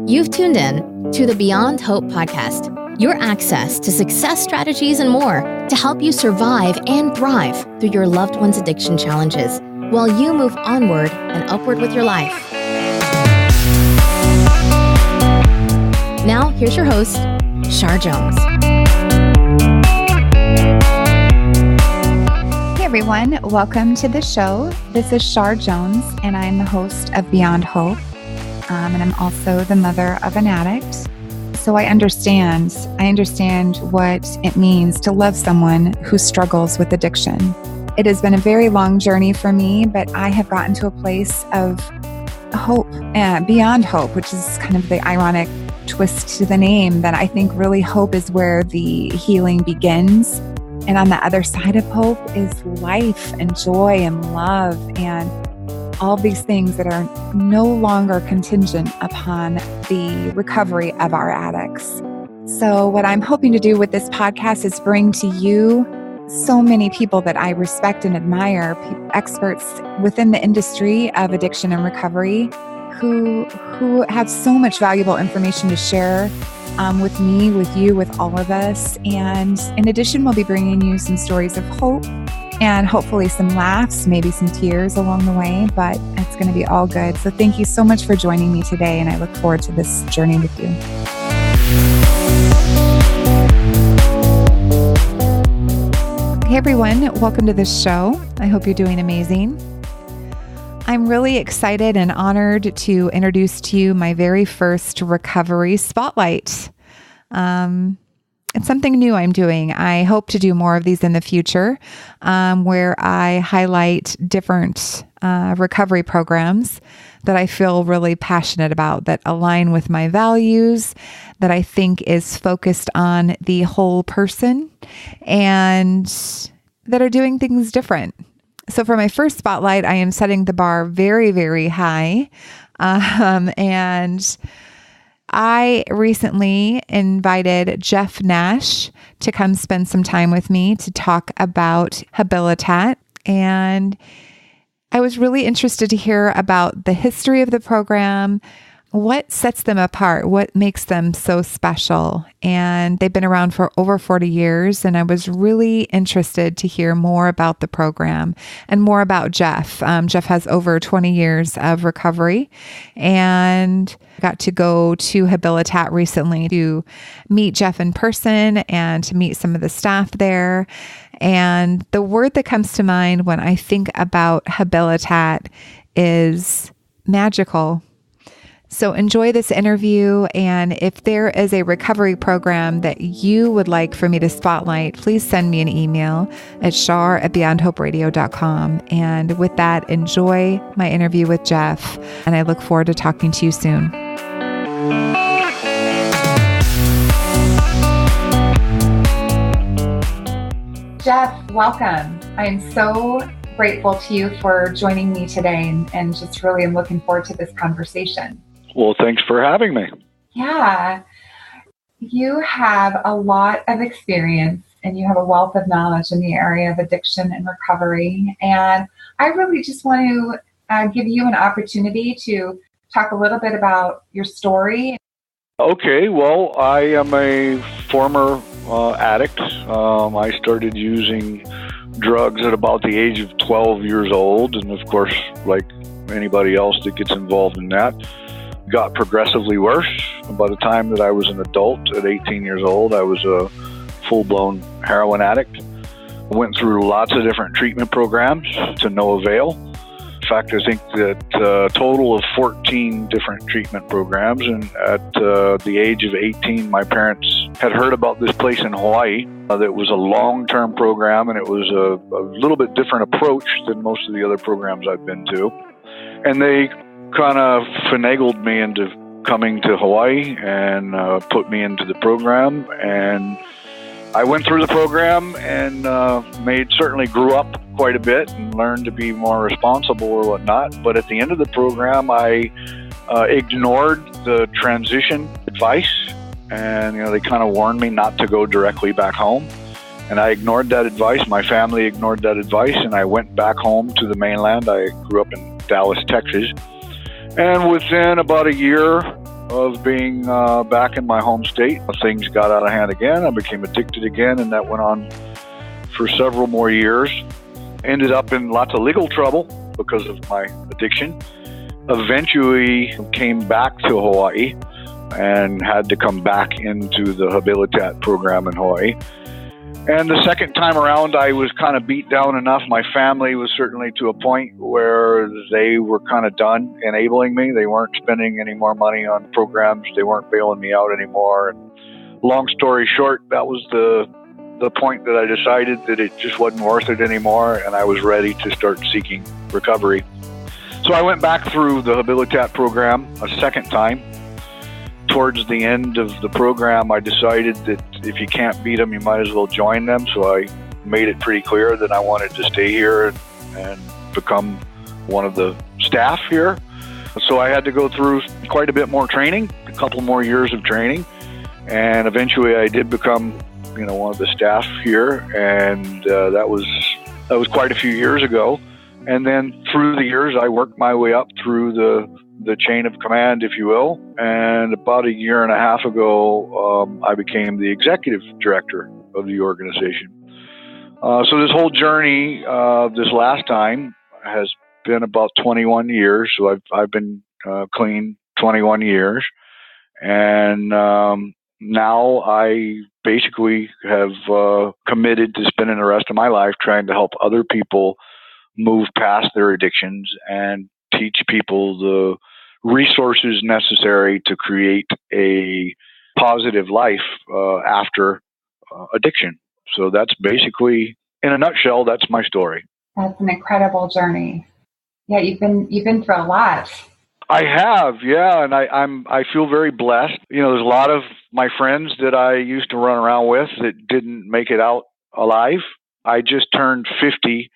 You've tuned in to the Beyond Hope podcast, your access to success strategies and more to help you survive and thrive through your loved one's addiction challenges while you move onward and upward with your life. Now, here's your host, Shar Jones. Hey everyone, welcome to the show. This is Shar Jones, and I'm the host of Beyond Hope, and I'm also the mother of an addict. So I understand what it means to love someone who struggles with addiction. It has been a very long journey for me, but I have gotten to a place of hope, beyond hope, which is kind of the ironic twist to the name, that I think really hope is where the healing begins. And on the other side of hope is life and joy and love and all these things that are no longer contingent upon the recovery of our addicts. So what I'm hoping to do with this podcast is bring to you so many people that I respect and admire, experts within the industry of addiction and recovery who have so much valuable information to share with me, with you, with all of us. And in addition, we'll be bringing you some stories of hope and hopefully some laughs, maybe some tears along the way, but it's going to be all good. So thank you so much for joining me today, and I look forward to this journey with you. Hey everyone, welcome to the show. I hope you're doing amazing. I'm really excited and honored to introduce to you my very first recovery spotlight. It's something new I'm doing. I hope to do more of these in the future, where I highlight different recovery programs that I feel really passionate about, that align with my values, that I think is focused on the whole person, and that are doing things different. So for my first spotlight, I am setting the bar very, very high. And I recently invited Jeff Nash to come spend some time with me to talk about Habilitat. And I was really interested to hear about the history of the program, what sets them apart, what makes them so special. And they've been around for over 40 years. And I was really interested to hear more about the program and more about Jeff. Jeff has over 20 years of recovery, and got to go to Habilitat recently to meet Jeff in person and to meet some of the staff there. And the word that comes to mind when I think about Habilitat is magical. So enjoy this interview, and if there is a recovery program that you would like for me to spotlight, please send me an email at shar@beyondhoperadio.com. And with that, enjoy my interview with Jeff, and I look forward to talking to you soon. Jeff, welcome. I am so grateful to you for joining me today, and just really am looking forward to this conversation. Well, thanks for having me. Yeah. You have a lot of experience and you have a wealth of knowledge in the area of addiction and recovery. And I really just want to give you an opportunity to talk a little bit about your story. Okay. Well, I am a former addict. I started using drugs at about the age of 12 years old. And of course, like anybody else that gets involved in that, got progressively worse. By the time that I was an adult at 18 years old, I was a full-blown heroin addict. I went through lots of different treatment programs to no avail. In fact, I think that a total of 14 different treatment programs. And at the age of 18, my parents had heard about this place in Hawaii that was a long-term program, and it was a little bit different approach than most of the other programs I've been to. And they kind of finagled me into coming to Hawaii and put me into the program. And I went through the program and certainly grew up quite a bit and learned to be more responsible or whatnot. But at the end of the program, I ignored the transition advice, and they kind of warned me not to go directly back home. And I ignored that advice. My family ignored that advice, and I went back home to the mainland. I grew up in Dallas, Texas. And within about a year, of being back in my home state. Things got out of hand again. I became addicted again, and that went on for several more years. Ended up in lots of legal trouble because of my addiction. Eventually came back to Hawaii and had to come back into the Habilitat program in Hawaii. And the second time around, I was kind of beat down enough. My family was certainly to a point where they were kind of done enabling me. They weren't spending any more money on programs. They weren't bailing me out anymore. And long story short, that was the point that I decided that it just wasn't worth it anymore, and I was ready to start seeking recovery. So I went back through the Habilitat program a second time. Towards the end of the program, I decided that if you can't beat them, you might as well join them. So I made it pretty clear that I wanted to stay here and become one of the staff here. So I had to go through quite a bit more training, a couple more years of training, and eventually I did become, one of the staff here, and that was quite a few years ago. And then through the years, I worked my way up through the chain of command, if you will. And about a year and a half ago, I became the executive director of the organization. So this whole journey, this last time, has been about 21 years. So I've been clean 21 years. And now I basically have committed to spending the rest of my life trying to help other people move past their addictions and teach people the resources necessary to create a positive life after addiction. So that's basically, in a nutshell, that's my story. That's an incredible journey. Yeah, you've been through a lot. I have, yeah, and I feel very blessed. There's a lot of my friends that I used to run around with that didn't make it out alive. I just turned 50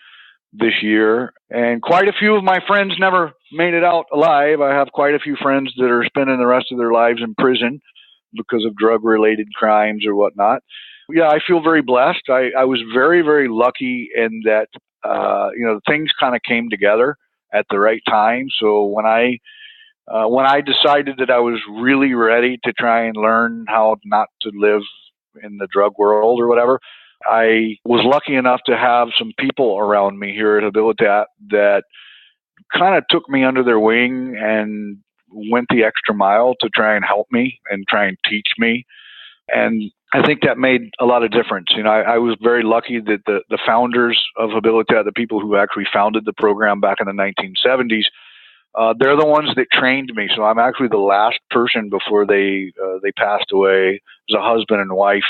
this year, and quite a few of my friends never made it out alive. I have quite a few friends that are spending the rest of their lives in prison because of drug-related crimes or whatnot. Yeah, I feel very blessed. I was very, very lucky in that, things kind of came together at the right time. So when I decided that I was really ready to try and learn how not to live in the drug world or whatever, I was lucky enough to have some people around me here at Habilitat that kind of took me under their wing and went the extra mile to try and help me and try and teach me. And I think that made a lot of difference. I was very lucky that the founders of Habilitat, the people who actually founded the program back in the 1970s, they're the ones that trained me. So I'm actually the last person before they passed away. It was a husband and wife,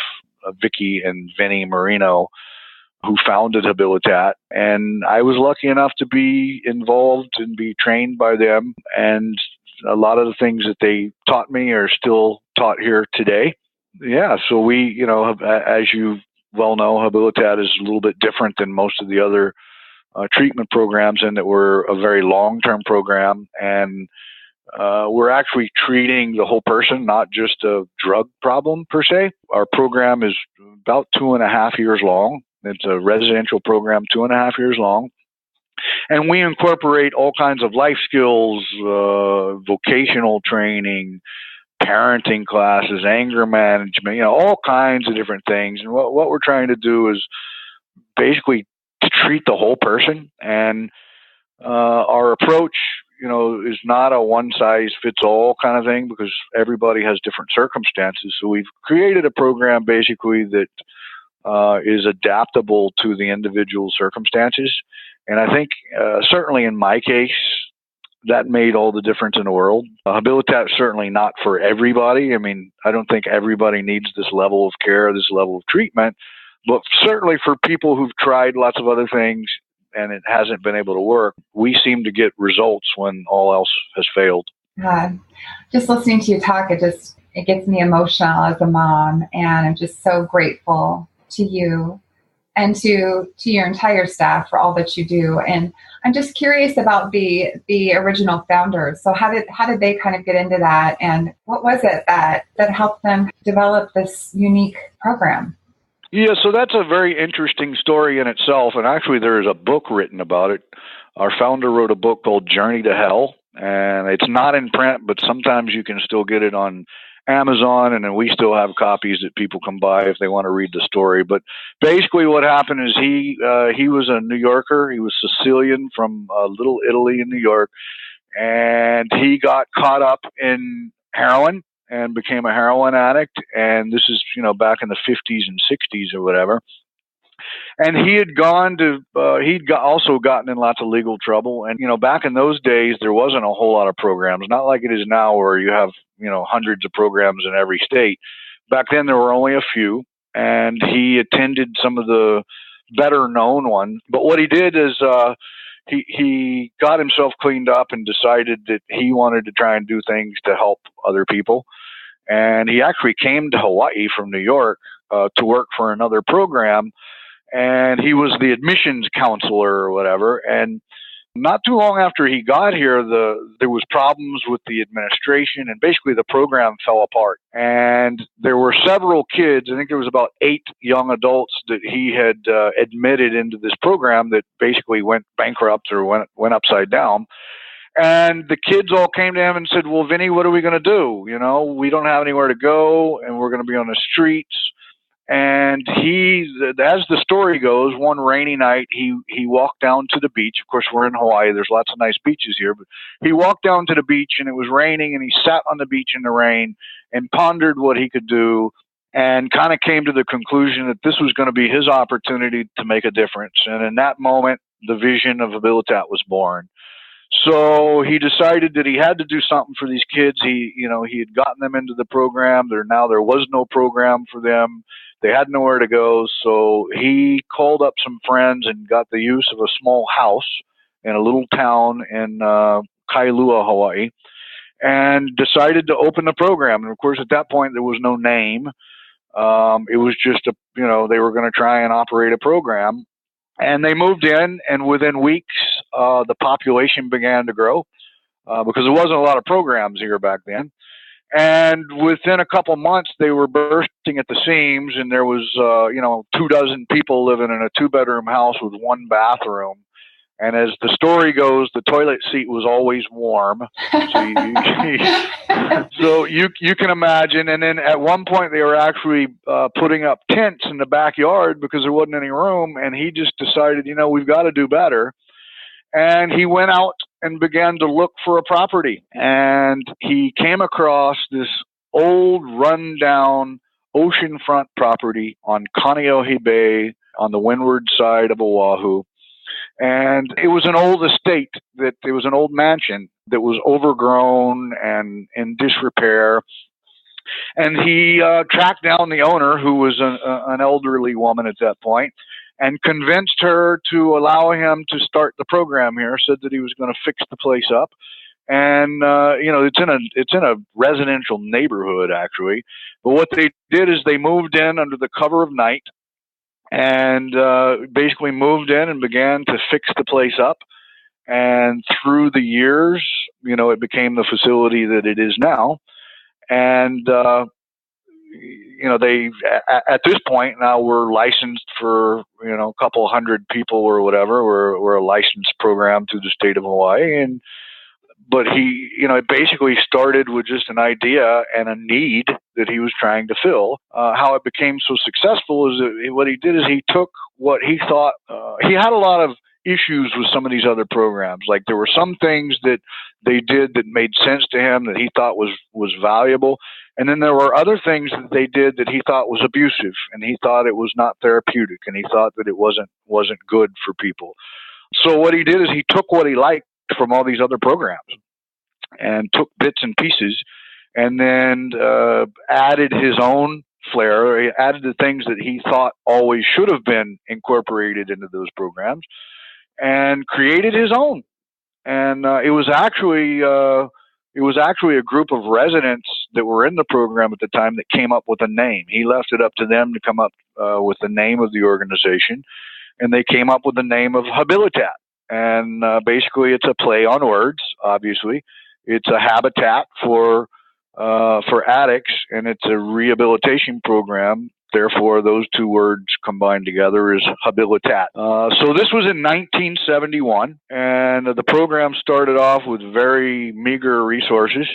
Vicky and Vinny Marino, who founded Habilitat. And I was lucky enough to be involved and be trained by them. And a lot of the things that they taught me are still taught here today. Yeah, so we, as you well know, Habilitat is a little bit different than most of the other treatment programs in that we're a very long-term program, and we're actually treating the whole person, not just a drug problem per se. Our program is about 2.5 years long. It's a residential program, 2.5 years long. And we incorporate all kinds of life skills, vocational training, parenting classes, anger management, all kinds of different things. And what we're trying to do is basically to treat the whole person. And our approach, is not a one-size-fits-all kind of thing because everybody has different circumstances. So we've created a program basically that is adaptable to the individual circumstances. And I think certainly in my case, that made all the difference in the world. Habilitat is certainly not for everybody. I mean, I don't think everybody needs this level of care, this level of treatment, but certainly for people who've tried lots of other things and it hasn't been able to work, we seem to get results when all else has failed. Just listening to you talk, it gets me emotional as a mom, and I'm just so grateful to you and to your entire staff for all that you do. And I'm just curious about the original founders. So how did they kind of get into that, and what was it that helped them develop this unique program? Yeah, so that's a very interesting story in itself, and actually there is a book written about it. Our founder wrote a book called Journey to Hell, and it's not in print, but sometimes you can still get it on Amazon, and then we still have copies that people can buy if they want to read the story. But basically what happened is he was a New Yorker. He was Sicilian from Little Italy in New York, and he got caught up in heroin and became a heroin addict. And this is, back in the 50s and 60s or whatever. And he had also gotten in lots of legal trouble. And, back in those days, there wasn't a whole lot of programs, not like it is now where you have, hundreds of programs in every state. Back then, there were only a few, and he attended some of the better known ones. But what he did is, he got himself cleaned up and decided that he wanted to try and do things to help other people. And he actually came to Hawaii from New York to work for another program. And he was the admissions counselor or whatever. And not too long after he got here, there was problems with the administration, and basically the program fell apart. And there were several kids, I think there was about 8 young adults that he had admitted into this program that basically went bankrupt or went upside down. And the kids all came to him and said, well, Vinny, what are we going to do? We don't have anywhere to go, and we're going to be on the streets. And as the story goes, one rainy night, he walked down to the beach. Of course, we're in Hawaii. There's lots of nice beaches here. But he walked down to the beach, and it was raining, and he sat on the beach in the rain and pondered what he could do, and kind of came to the conclusion that this was going to be his opportunity to make a difference. And in that moment, the vision of Habilitat was born. So he decided that he had to do something for these kids. He had gotten them into the program. There was no program for them. They had nowhere to go. So he called up some friends and got the use of a small house in a little town in Kailua, Hawaii, and decided to open the program. And of course, at that point, there was no name. It was just they were going to try and operate a program. And they moved in, and within weeks, the population began to grow because there wasn't a lot of programs here back then. And within a couple months, they were bursting at the seams, and there was, 24 people living in a 2-bedroom house with 1 bathroom. And as the story goes, the toilet seat was always warm. So you can imagine. And then at one point, they were actually putting up tents in the backyard because there wasn't any room. And he just decided, we've got to do better. And he went out and began to look for a property. And he came across this old, rundown oceanfront property on Kaneohe Bay on the windward side of Oahu. And it was an old estate, it was an old mansion that was overgrown and in disrepair. And he tracked down the owner, who was an elderly woman at that point, and convinced her to allow him to start the program here, said that he was going to fix the place up. And, it's in a residential neighborhood, actually. But what they did is they moved in under the cover of night, and basically moved in and began to fix the place up. And through the years, it became the facility that it is now. And, they, at this point now, we're licensed for, a couple hundred people or whatever. We're a licensed program through the state of Hawaii. But it basically started with just an idea and a need that he was trying to fill. How it became so successful is that what he did is he took what he thought, he had a lot of issues with some of these other programs. Like there were some things that they did that made sense to him that he thought was valuable. And then there were other things that they did that he thought was abusive, and he thought it was not therapeutic, and he thought that it wasn't good for people. So what he did is he took what he liked from all these other programs and took bits and pieces, and then added his own flair. He added the things that he thought always should have been incorporated into those programs, and created his own. And it was actually a group of residents that were in the program at the time that came up with a name. He left it up to them to come up with the name of the organization, and they came up with the name of Habilitat. And basically, it's a play on words. Obviously, it's a habitat for addicts, and it's a rehabilitation program therefore those two words combined together is Habilitat. So this was in 1971, and the program started off with very meager resources.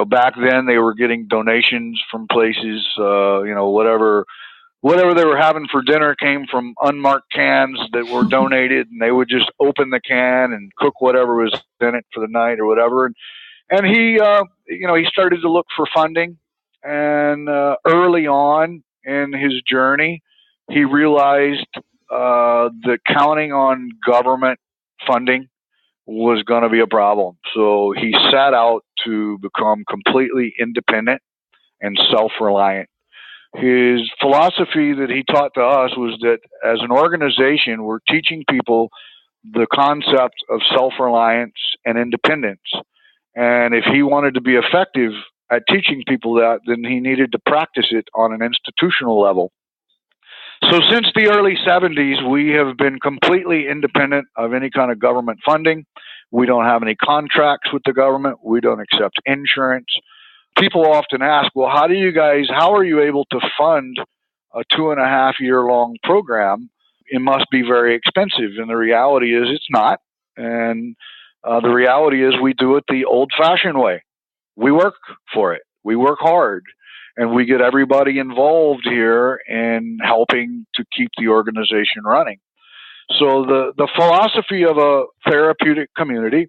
Back then they were getting donations from places, whatever they were having for dinner came from unmarked cans that were donated, and they would just open the can and cook whatever was in it for the night or whatever. And he started to look for funding, and early on in his journey, he realized that counting on government funding was going to be a problem. So he set out to become completely independent and self-reliant. His philosophy that he taught to us was that as an organization, we're teaching people the concept of self-reliance and independence. And if he wanted to be effective at teaching people that, then he needed to practice it on an institutional level. So since the early 70s, we have been completely independent of any kind of government funding. We don't have any contracts with the government. We don't accept insurance. People often ask, well, how are you able to fund a 2.5-year-long program? It must be very expensive. And the reality is it's not. And the reality is we do it the old-fashioned way. We work for it. We work hard. And we get everybody involved here in helping to keep the organization running. So the philosophy of a therapeutic community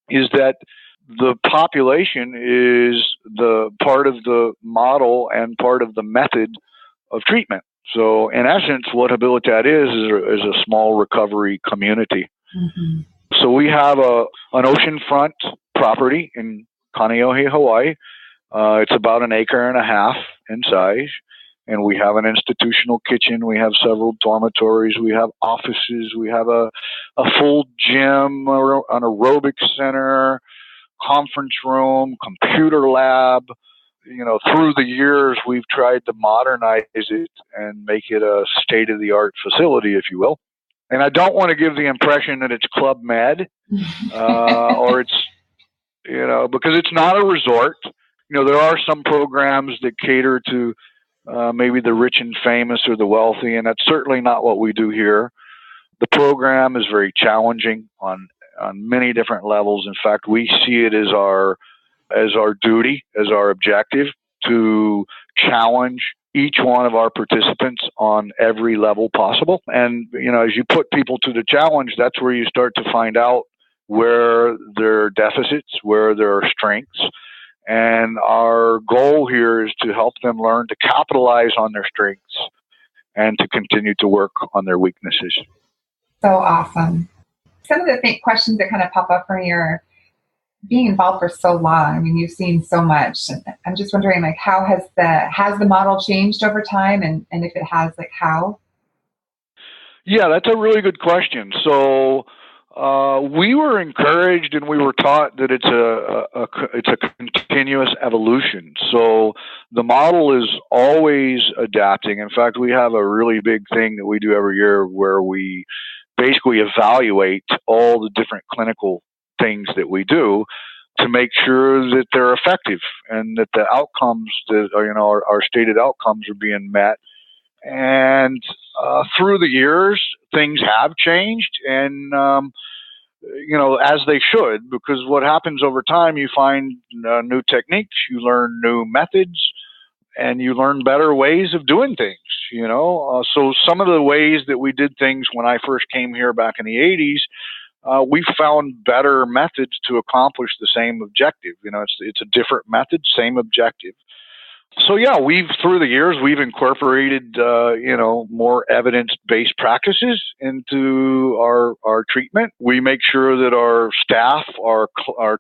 is that the population is the part of the model and part of the method of treatment. So in essence, what Habilitat is a small recovery community. Mm-hmm. So we have an oceanfront property in Kaneohe, Hawaii. It's about 1.5 acres in size. And we have an institutional kitchen. We have several dormitories. We have offices. We have a full gym, an aerobics center, conference room, computer lab. Through the years, we've tried to modernize it and make it a state-of-the-art facility, if you will. And I don't want to give the impression that it's Club Med or it's, because it's not a resort. There are some programs that cater to maybe the rich and famous or the wealthy, and that's certainly not what we do here. The program is very challenging on many different levels. In fact, we see it as our duty, as our objective to challenge each one of our participants on every level possible. And, as you put people to the challenge, that's where you start to find out where there are deficits, where there are strengths. And our goal here is to help them learn to capitalize on their strengths and to continue to work on their weaknesses. So awesome. Some of the questions that kind of pop up from your being involved for so long. I mean, you've seen so much. I'm just wondering, how has the model changed over time? And if it has, how? Yeah, that's a really good question. So we were encouraged and we were taught that it's a continuous evolution. So the model is always adapting. In fact, we have a really big thing that we do every year where we basically evaluate all the different clinical things that we do to make sure that they're effective and that the outcomes that are, our stated outcomes are being met. And through the years, things have changed, and as they should, because what happens over time, you find new techniques, you learn new methods, and you learn better ways of doing things. So some of the ways that we did things when I first came here back in the 80s, we found better methods to accomplish the same objective. It's a different method, same objective. So yeah, through the years, we've incorporated, more evidence-based practices into our treatment. We make sure that our staff are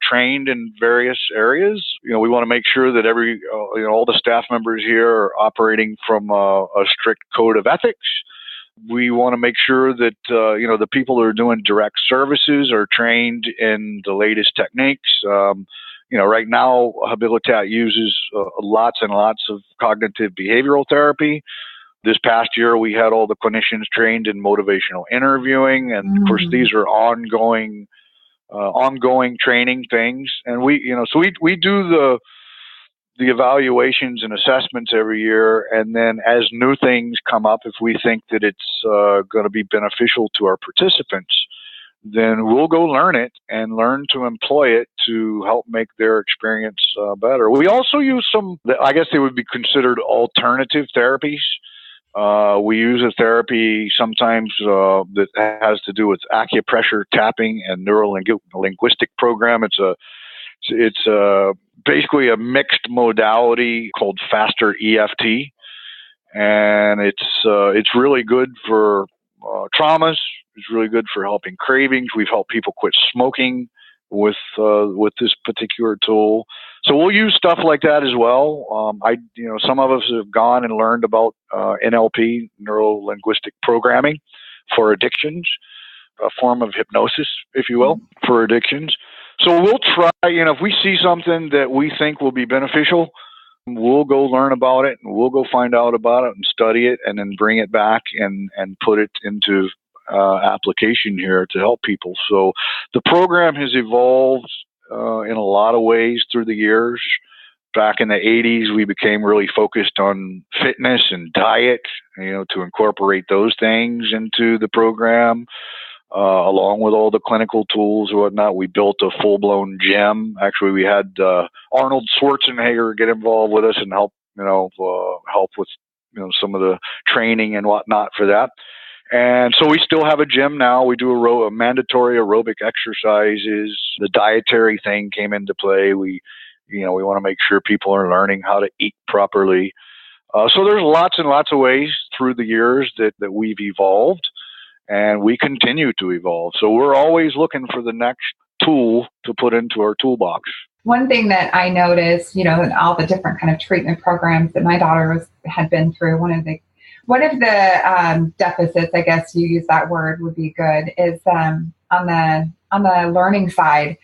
trained in various areas. We want to make sure that all the staff members here are operating from a strict code of ethics. We want to make sure that, the people who are doing direct services are trained in the latest techniques. Right now, Habilitat uses lots and lots of cognitive behavioral therapy. This past year, we had all the clinicians trained in motivational interviewing, and of course, these are ongoing training things. And we do the evaluations and assessments every year, and then as new things come up, if we think that it's going to be beneficial to our participants, then we'll go learn it and learn to employ it to help make their experience better. We also use some, I guess they would be considered alternative therapies. We use a therapy sometimes that has to do with acupressure, tapping, and neuro-linguistic program. It's basically a mixed modality called faster EFT, and it's really good for traumas. It's really good for helping cravings. We've helped people quit smoking with this particular tool. So we'll use stuff like that as well. Some of us have gone and learned about NLP, neuro-linguistic programming, for addictions, a form of hypnosis, if you will, for addictions. So we'll try, if we see something that we think will be beneficial, we'll go learn about it, and we'll go find out about it and study it, and then bring it back and put it into application here to help people. So the program has evolved in a lot of ways through the years. Back in the 80s, we became really focused on fitness and diet, to incorporate those things into the program. Along with all the clinical tools or whatnot, we built a full-blown gym. Actually, we had Arnold Schwarzenegger get involved with us and help with some of the training and whatnot for that. And so we still have a gym now. We do a mandatory aerobic exercises. The dietary thing came into play. We want to make sure people are learning how to eat properly. So there's lots and lots of ways through the years that we've evolved. And we continue to evolve. So we're always looking for the next tool to put into our toolbox. One thing that I noticed, in all the different kind of treatment programs that my daughter had been through, one of the deficits, I guess you use that word would be good, is on the learning side.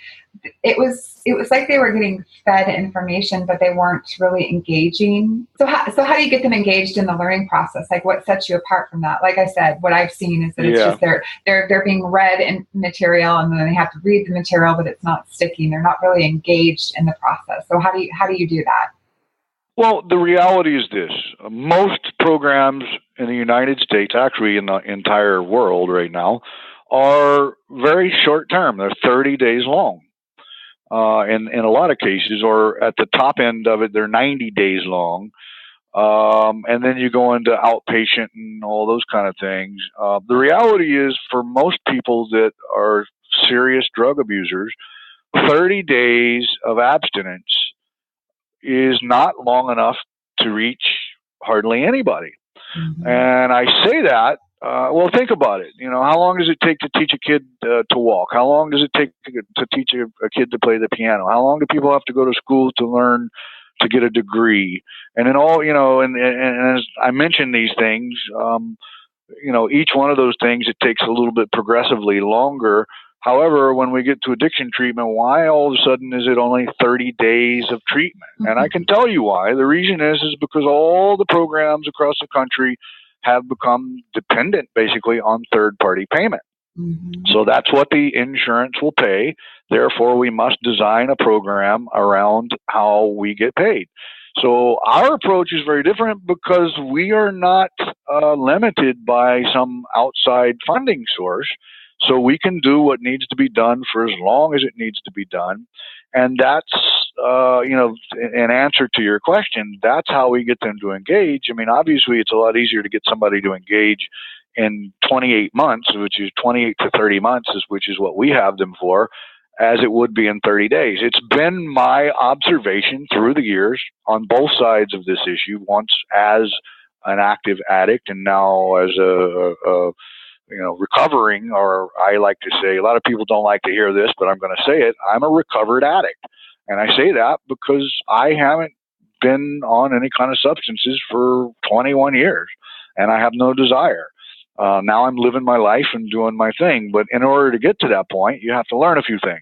It was like they were getting fed information, but they weren't really engaging. So how do you get them engaged in the learning process? Like, what sets you apart from that? Like I said, what I've seen is that it's just they're being read in material, and then they have to read the material, but it's not sticking. They're not really engaged in the process. So how do you do that? Well, the reality is this. Most programs in the United States, actually in the entire world right now, are very short term. They're 30 days long. In a lot of cases, or at the top end of it, they're 90 days long. And then you go into outpatient and all those kind of things. The reality is, for most people that are serious drug abusers, 30 days of abstinence is not long enough to reach hardly anybody. Mm-hmm. And I say that, well, think about it. How long does it take to teach a kid to walk? How long does it take to teach a kid to play the piano? How long do people have to go to school to learn to get a degree? And then and as I mentioned these things, each one of those things, it takes a little bit progressively longer. However, when we get to addiction treatment, why all of a sudden is it only 30 days of treatment? Mm-hmm. And I can tell you why. The reason is because all the programs across the country have become dependent basically on third-party payment. Mm-hmm. So that's what the insurance will pay. Therefore, we must design a program around how we get paid. So our approach is very different because we are not limited by some outside funding source. So we can do what needs to be done for as long as it needs to be done. And that's, in answer to your question, that's how we get them to engage. I mean, obviously, it's a lot easier to get somebody to engage in 28 months, which is 28 to 30 months, which is what we have them for, as it would be in 30 days. It's been my observation through the years on both sides of this issue, once as an active addict and now as a recovering, or I like to say, a lot of people don't like to hear this, but I'm going to say it, I'm a recovered addict. And I say that because I haven't been on any kind of substances for 21 years, and I have no desire. Now I'm living my life and doing my thing. But in order to get to that point, you have to learn a few things.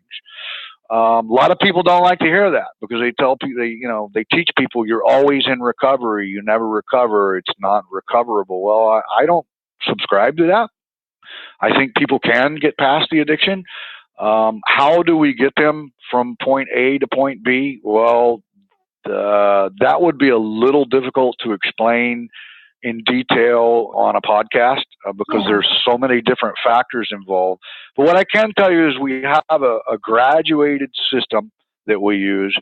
A lot of people don't like to hear that because they tell people, they teach people you're always in recovery. You never recover. It's not recoverable. Well, I don't subscribe to that. I think people can get past the addiction. How do we get them from point A to point B? Well, that would be a little difficult to explain in detail on a podcast because there's so many different factors involved. But what I can tell you is we have a graduated system that we use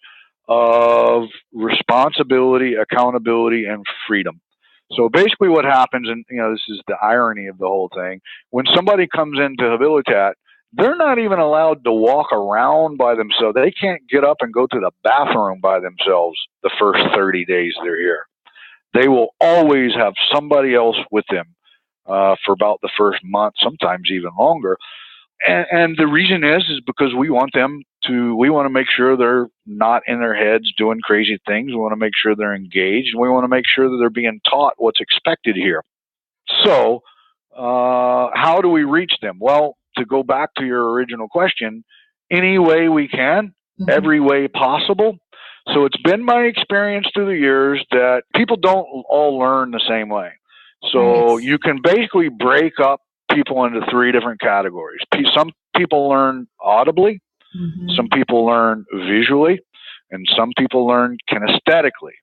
of responsibility, accountability, and freedom. So basically what happens, and this is the irony of the whole thing, when somebody comes into Habilitat, they're not even allowed to walk around by themselves. They can't get up and go to the bathroom by themselves the first 30 days they're here. They will always have somebody else with them for about the first month, sometimes even longer. And the reason is because we want to make sure they're not in their heads doing crazy things. We want to make sure they're engaged. We want to make sure that they're being taught what's expected here. So how do we reach them? Well, to go back to your original question, any way we can, every way possible. So it's been my experience through the years that people don't all learn the same way. So you can basically break up people into three different categories. Some people learn audibly, some people learn visually, and some people learn kinesthetically.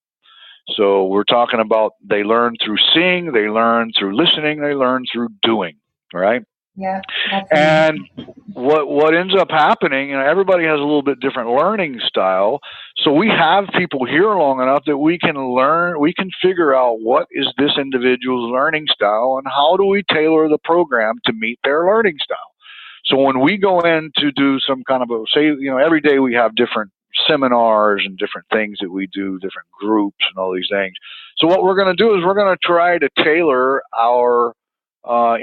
So we're talking about they learn through seeing, they learn through listening, they learn through doing, right? Yeah. And what ends up happening, everybody has a little bit different learning style. So we have people here long enough that we can figure out what is this individual's learning style and how do we tailor the program to meet their learning style. So when we go in to do some kind of every day we have different seminars and different things that we do, different groups and all these things. So what we're going to do is we're going to try to tailor our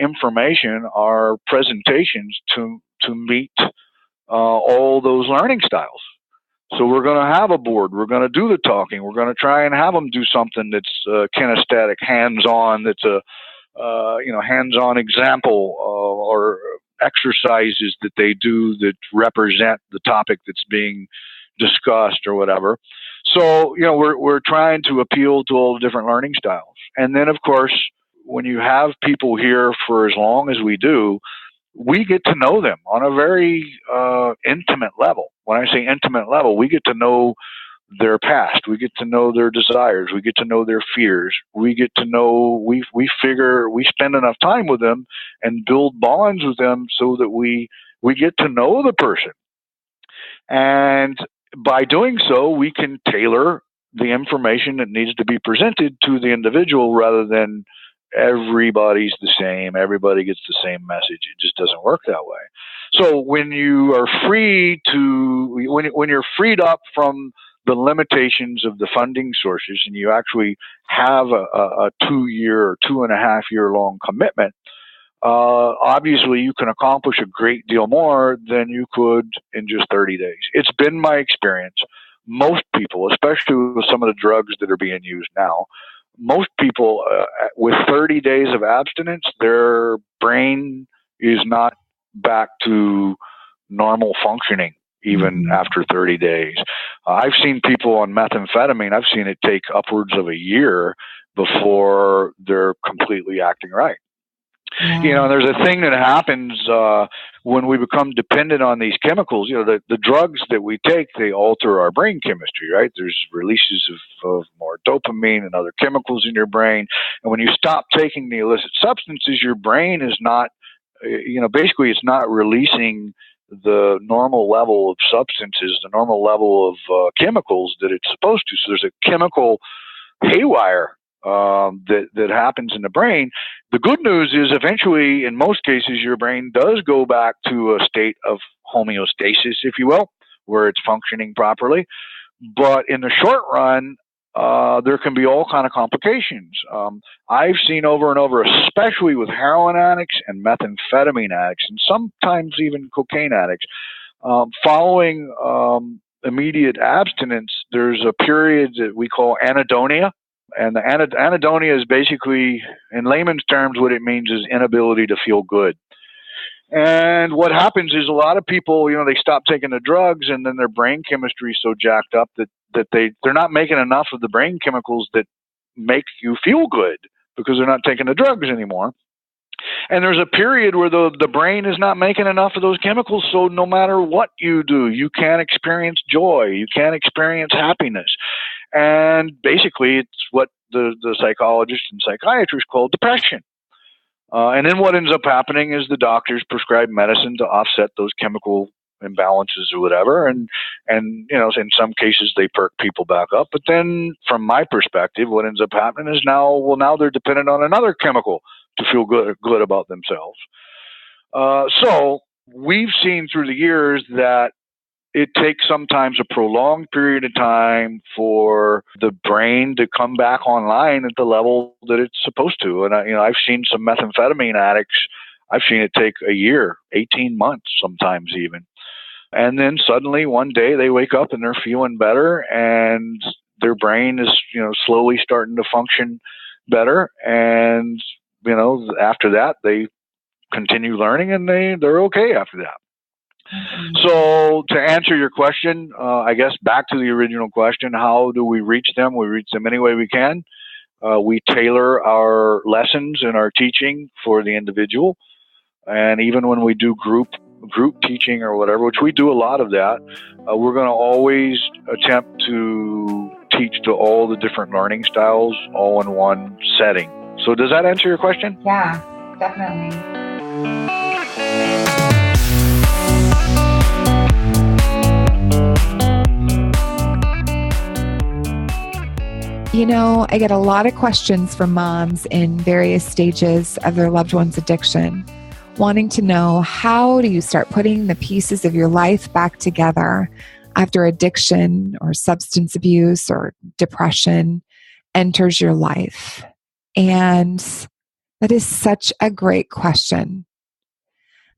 information, our presentations to meet all those learning styles. So we're going to have a board. We're going to do the talking. We're going to try and have them do something that's kinesthetic, hands-on. That's a hands-on example or exercises that they do that represent the topic that's being discussed or whatever. So we're trying to appeal to all the different learning styles. And then of course, when you have people here for as long as we do, we get to know them on a very intimate level. When I say intimate level, we get to know their past. We get to know their desires. We get to know their fears. We get to know, we spend enough time with them and build bonds with them so that we get to know the person. And by doing so, we can tailor the information that needs to be presented to the individual rather than everybody's the same, everybody gets the same message. It just doesn't work that way. So when you are when you're freed up from the limitations of the funding sources and you actually have a 2-year or 2.5 year long commitment, obviously you can accomplish a great deal more than you could in just 30 days. It's been my experience. Most people, especially with some of the drugs that are being used now, most people with 30 days of abstinence, their brain is not back to normal functioning even after 30 days. I've seen people on methamphetamine, I've seen it take upwards of a year before they're completely acting right. There's a thing that happens when we become dependent on these chemicals. The drugs that we take, they alter our brain chemistry, right? There's releases of more dopamine and other chemicals in your brain. And when you stop taking the illicit substances, your brain is not, basically it's not releasing the normal level of substances, the normal level of chemicals that it's supposed to. So there's a chemical haywire that happens in the brain. The good news is eventually, in most cases, your brain does go back to a state of homeostasis, if you will, where it's functioning properly. But in the short run, there can be all kind of complications. I've seen over and over, especially with heroin addicts and methamphetamine addicts, and sometimes even cocaine addicts, following immediate abstinence, there's a period that we call anhedonia. And the anhedonia is basically, in layman's terms, what it means is inability to feel good. And what happens is a lot of people, they stop taking the drugs and then their brain chemistry is so jacked up that they're not making enough of the brain chemicals that make you feel good because they're not taking the drugs anymore. And there's a period where the brain is not making enough of those chemicals, so no matter what you do, you can't experience joy, you can't experience happiness. And basically, it's what the psychologists and psychiatrists call depression. And then what ends up happening is the doctors prescribe medicine to offset those chemical imbalances or whatever. And in some cases they perk people back up. But then from my perspective, what ends up happening is now they're dependent on another chemical to feel good about themselves. So we've seen through the years that it takes sometimes a prolonged period of time for the brain to come back online at the level that it's supposed to. And I've seen some methamphetamine addicts. I've seen it take a year, 18 months, sometimes even. And then suddenly one day they wake up and they're feeling better, and their brain is, slowly starting to function better. And, after that, they continue learning and they're okay after that. So to answer your question, I guess back to the original question, how do we reach them? We reach them any way we can. We tailor our lessons and our teaching for the individual. And even when we do group teaching or whatever, which we do a lot of that, we're going to always attempt to teach to all the different learning styles all in one setting. So does that answer your question? Yeah, definitely. I get a lot of questions from moms in various stages of their loved one's addiction, wanting to know, how do you start putting the pieces of your life back together after addiction or substance abuse or depression enters your life? And that is such a great question.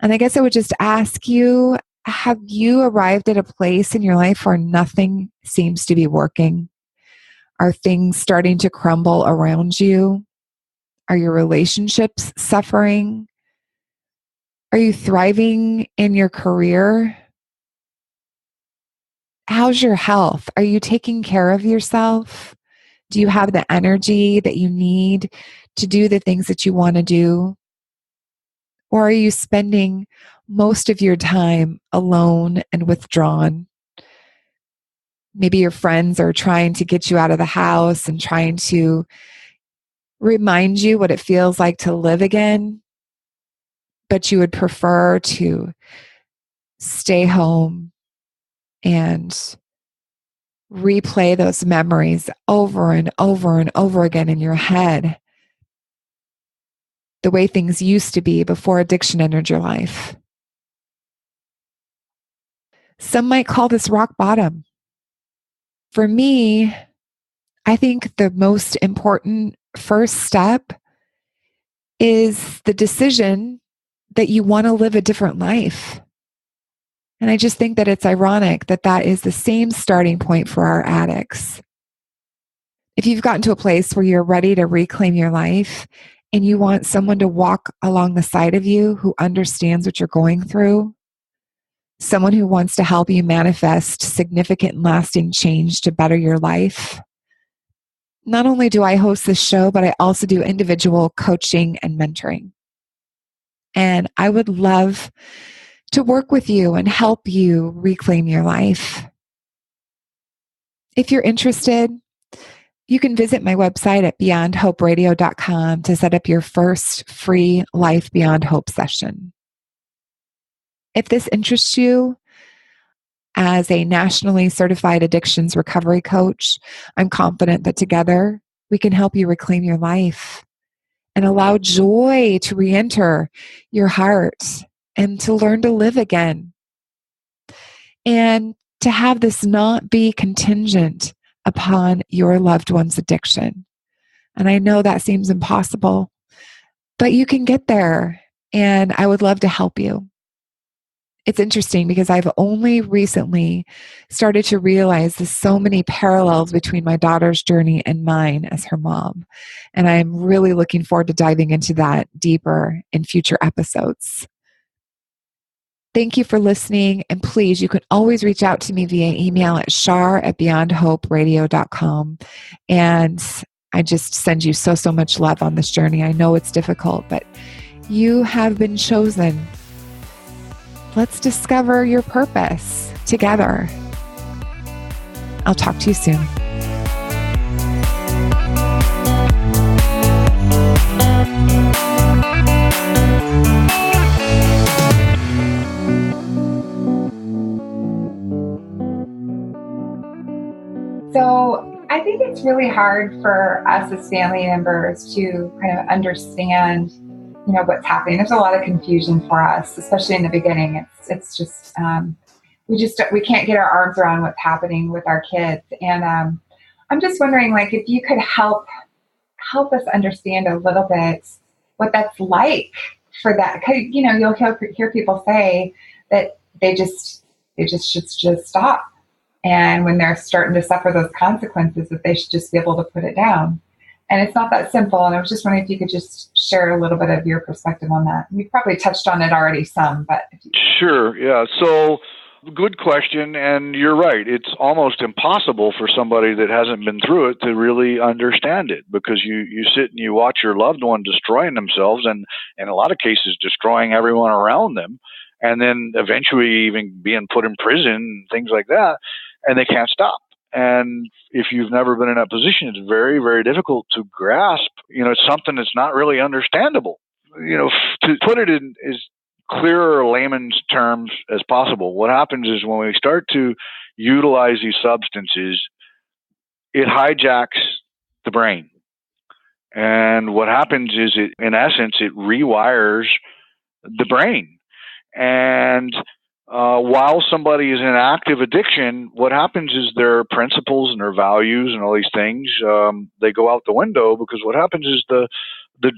And I guess I would just ask you, have you arrived at a place in your life where nothing seems to be working? Are things starting to crumble around you? Are your relationships suffering? Are you thriving in your career? How's your health? Are you taking care of yourself? Do you have the energy that you need to do the things that you want to do? Or are you spending most of your time alone and withdrawn? Maybe your friends are trying to get you out of the house and trying to remind you what it feels like to live again, but you would prefer to stay home and replay those memories over and over and over again in your head, the way things used to be before addiction entered your life. Some might call this rock bottom. For me, I think the most important first step is the decision that you want to live a different life. And I just think that it's ironic that that is the same starting point for our addicts. If you've gotten to a place where you're ready to reclaim your life and you want someone to walk along the side of you who understands what you're going through, someone who wants to help you manifest significant and lasting change to better your life, not only do I host this show, but I also do individual coaching and mentoring. And I would love to work with you and help you reclaim your life. If you're interested, you can visit my website at beyondhoperadio.com to set up your first free Life Beyond Hope session. If this interests you, as a nationally certified addictions recovery coach, I'm confident that together we can help you reclaim your life and allow joy to re-enter your heart and to learn to live again. And to have this not be contingent upon your loved one's addiction. And I know that seems impossible, but you can get there, and I would love to help you. It's interesting because I've only recently started to realize there's so many parallels between my daughter's journey and mine as her mom. And I'm really looking forward to diving into that deeper in future episodes. Thank you for listening. And please, you can always reach out to me via email at shar@beyondhoperadio.com. And I just send you so much love on this journey. I know it's difficult, but you have been chosen. Let's discover your purpose together. I'll talk to you soon. So I think it's really hard for us as family members to kind of understand, what's happening. There's a lot of confusion for us, especially in the beginning. It's just we can't get our arms around what's happening with our kids. And I'm just wondering, like, if you could help us understand a little bit what that's like for that. 'Cause, you'll hear people say that they just should stop. And when they're starting to suffer those consequences, that they should just be able to put it down. And it's not that simple. And I was just wondering if you could just share a little bit of your perspective on that. We've probably touched on it already some, but if you... Sure, yeah. So, good question, and you're right. It's almost impossible for somebody that hasn't been through it to really understand it, because you sit and you watch your loved one destroying themselves, and in a lot of cases destroying everyone around them, and then eventually even being put in prison and things like that, and they can't stop. And if you've never been in that position, it's very, very difficult to grasp. It's something that's not really understandable. To put it in as clearer layman's terms as possible, what happens is when we start to utilize these substances, it hijacks the brain. And what happens is, in essence, it rewires the brain. And while somebody is in active addiction, what happens is their principles and their values and all these things, they go out the window, because what happens is the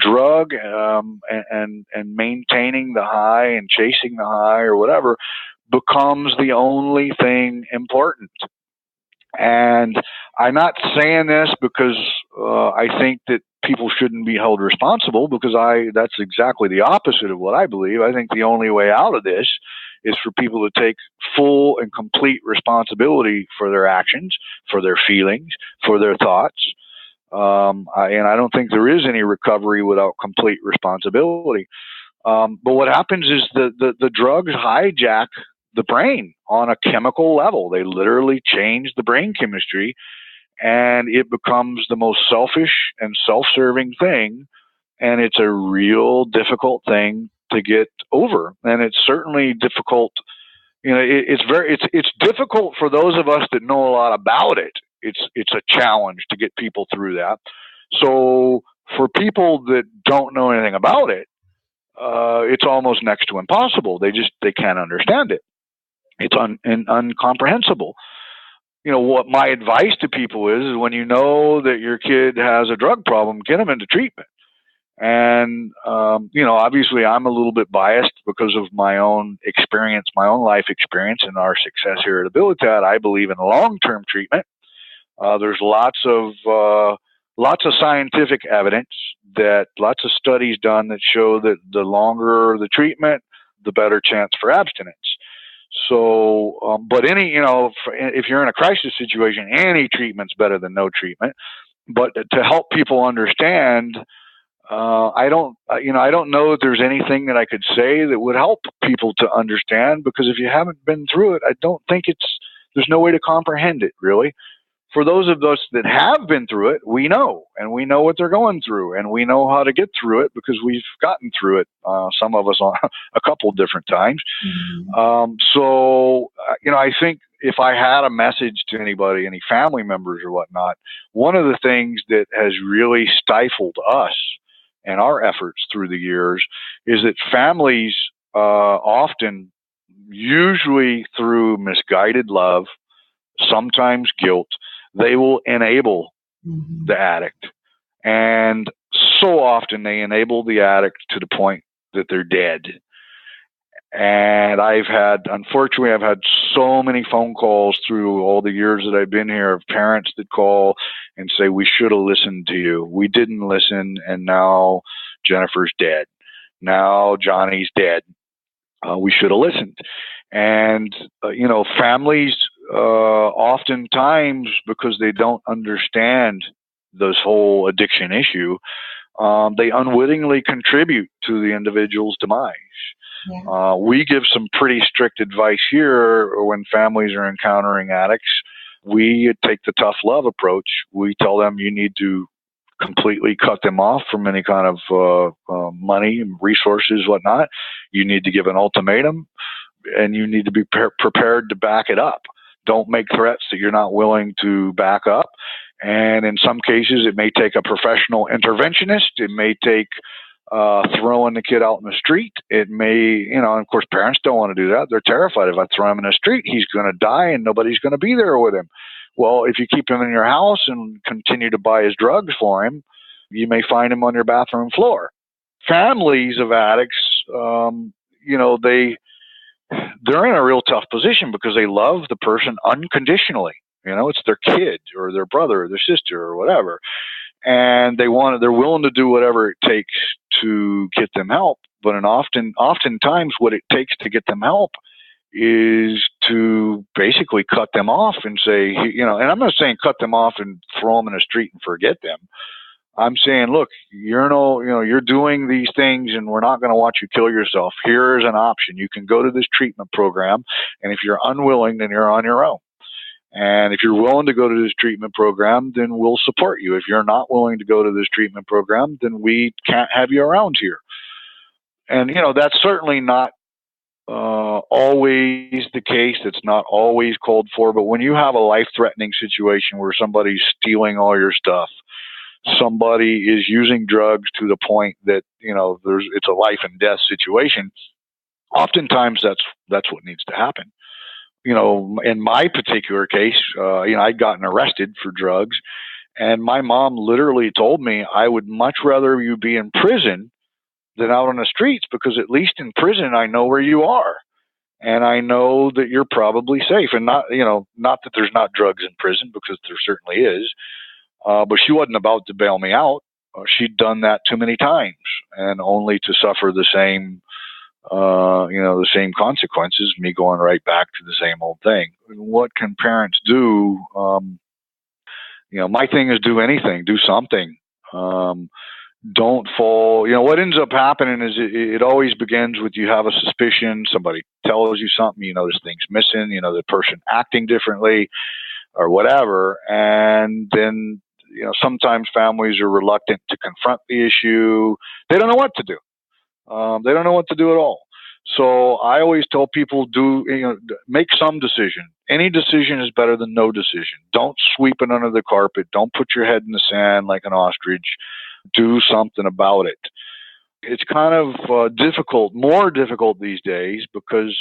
drug and maintaining the high and chasing the high or whatever becomes the only thing important. And I'm not saying this because I think that people shouldn't be held responsible, because that's exactly the opposite of what I believe. I think the only way out of this is for people to take full and complete responsibility for their actions, for their feelings, for their thoughts. And I don't think there is any recovery without complete responsibility. But what happens is the drugs hijack the brain on a chemical level. They literally change the brain chemistry, and it becomes the most selfish and self-serving thing. And it's a real difficult thing to get over. And it's certainly difficult. It's difficult for those of us that know a lot about it. It's a challenge to get people through that. So for people that don't know anything about it, it's almost next to impossible. They can't understand it. It's incomprehensible. What my advice to people is when you know that your kid has a drug problem, get them into treatment. And, obviously I'm a little bit biased because of my own experience, my own life experience, and our success here at Habilitat. I believe in long-term treatment. There's lots of scientific evidence, that lots of studies done that show that the longer the treatment, the better chance for abstinence. So, but if you're in a crisis situation, any treatment's better than no treatment. But to help people understand, I don't know that there's anything that I could say that would help people to understand, because if you haven't been through it, I don't think there's no way to comprehend it, really. For those of us that have been through it, we know what they're going through, and we know how to get through it because we've gotten through it, some of us on a couple of different times. Mm-hmm. So I think if I had a message to anybody, any family members or whatnot, one of the things that has really stifled us and our efforts through the years is that families often, usually through misguided love, sometimes guilt, they will enable the addict. And so often they enable the addict to the point that they're dead. And unfortunately, I've had so many phone calls through all the years that I've been here of parents that call and say, we should have listened to you. We didn't listen, and now Jennifer's dead. Now Johnny's dead. We should have listened. And, families, oftentimes, because they don't understand this whole addiction issue, they unwittingly contribute to the individual's demise. Yeah. We give some pretty strict advice here when families are encountering addicts. We take the tough love approach. We tell them you need to completely cut them off from any kind of money, resources, whatnot. You need to give an ultimatum, and you need to be prepared to back it up. Don't make threats that you're not willing to back up. And in some cases, it may take a professional interventionist. It may take throwing the kid out in the street. It may, and of course, parents don't want to do that. They're terrified. If I throw him in the street, he's going to die and nobody's going to be there with him. Well, if you keep him in your house and continue to buy his drugs for him, you may find him on your bathroom floor. Families of addicts, they're in a real tough position because they love the person unconditionally. It's their kid or their brother or their sister or whatever. And they're willing to do whatever it takes to get them help. But oftentimes what it takes to get them help is to basically cut them off and say, and I'm not saying cut them off and throw them in the street and forget them. I'm saying, look, you're doing these things and we're not going to watch you kill yourself. Here's an option. You can go to this treatment program. And if you're unwilling, then you're on your own. And if you're willing to go to this treatment program, then we'll support you. If you're not willing to go to this treatment program, then we can't have you around here. And, that's certainly not always the case. It's not always called for. But when you have a life-threatening situation where somebody's stealing all your stuff, somebody is using drugs to the point that, it's a life and death situation, oftentimes that's what needs to happen. In my particular case, I'd gotten arrested for drugs, and my mom literally told me, I would much rather you be in prison than out on the streets, because at least in prison, I know where you are. And I know that you're probably safe. And not that there's not drugs in prison, because there certainly is. But she wasn't about to bail me out. She'd done that too many times, and only to suffer the same consequences, me going right back to the same old thing. What can parents do? My thing is do anything, do something. Don't fall. What ends up happening is it always begins with you have a suspicion, somebody tells you something, there's things missing, the person acting differently or whatever. And then, sometimes families are reluctant to confront the issue. They don't know what to do. They don't know what to do at all. So I always tell people, make some decision. Any decision is better than no decision. Don't sweep it under the carpet. Don't put your head in the sand like an ostrich. Do something about it. It's kind of difficult, more difficult these days, because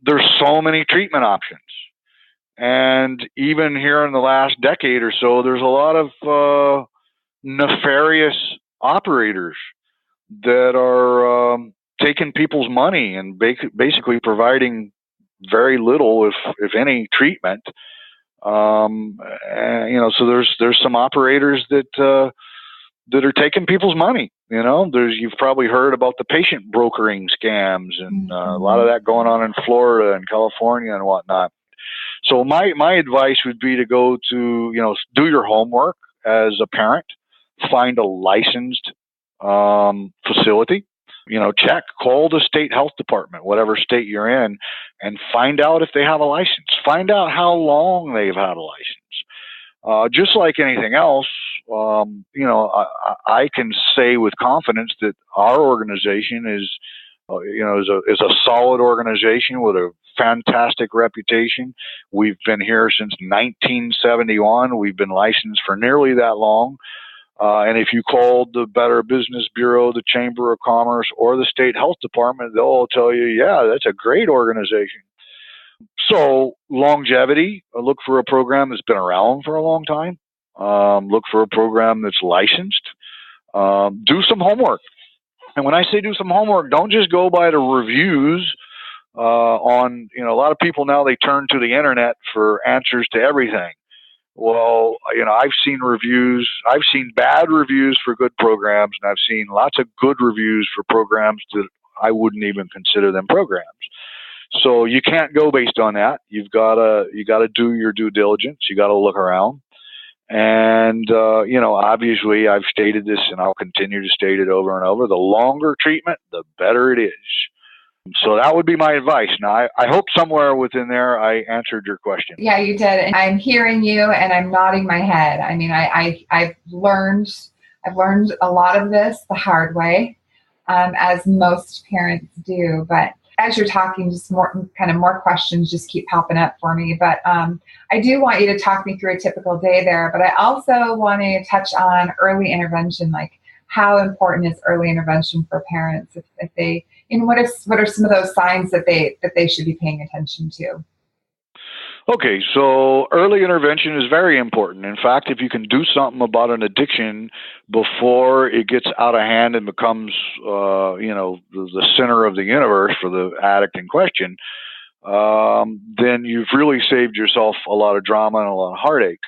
there's so many treatment options. And even here in the last decade or so, there's a lot of nefarious operators that are taking people's money and basically providing very little, if any, treatment. So there's some operators that are taking people's money. You've probably heard about the patient brokering scams, and a lot of that going on in Florida and California and whatnot. So my advice would be to go to, do your homework as a parent, find a licensed facility, call the state health department, whatever state you're in, and find out if they have a license. Find out how long they've had a license. Just like anything else, I can say with confidence that our organization is a solid organization with a fantastic reputation. We've been here since 1971. We've been licensed for nearly that long. And if you called the Better Business Bureau, the Chamber of Commerce, or the State Health Department, they'll all tell you, yeah, that's a great organization. So longevity, look for a program that's been around for a long time. Look for a program that's licensed. Do some homework. And when I say do some homework, don't just go by the reviews on, a lot of people now, they turn to the internet for answers to everything. Well, I've seen reviews. I've seen bad reviews for good programs, and I've seen lots of good reviews for programs that I wouldn't even consider them programs. So you can't go based on that. You got to do your due diligence. You got to look around. And, obviously I've stated this and I'll continue to state it over and over. The longer treatment, the better it is. So that would be my advice. Now, I hope somewhere within there I answered your question. Yeah, you did. And I'm hearing you and I'm nodding my head. I mean, I've learned a lot of this the hard way, as most parents do. But as you're talking, just more questions just keep popping up for me. But I do want you to talk me through a typical day there. But I also want to touch on early intervention, like how important is early intervention for parents if they, and what are some of those signs that they should be paying attention to? Okay, so early intervention is very important. In fact, if you can do something about an addiction before it gets out of hand and becomes, the center of the universe for the addict in question, then you've really saved yourself a lot of drama and a lot of heartache.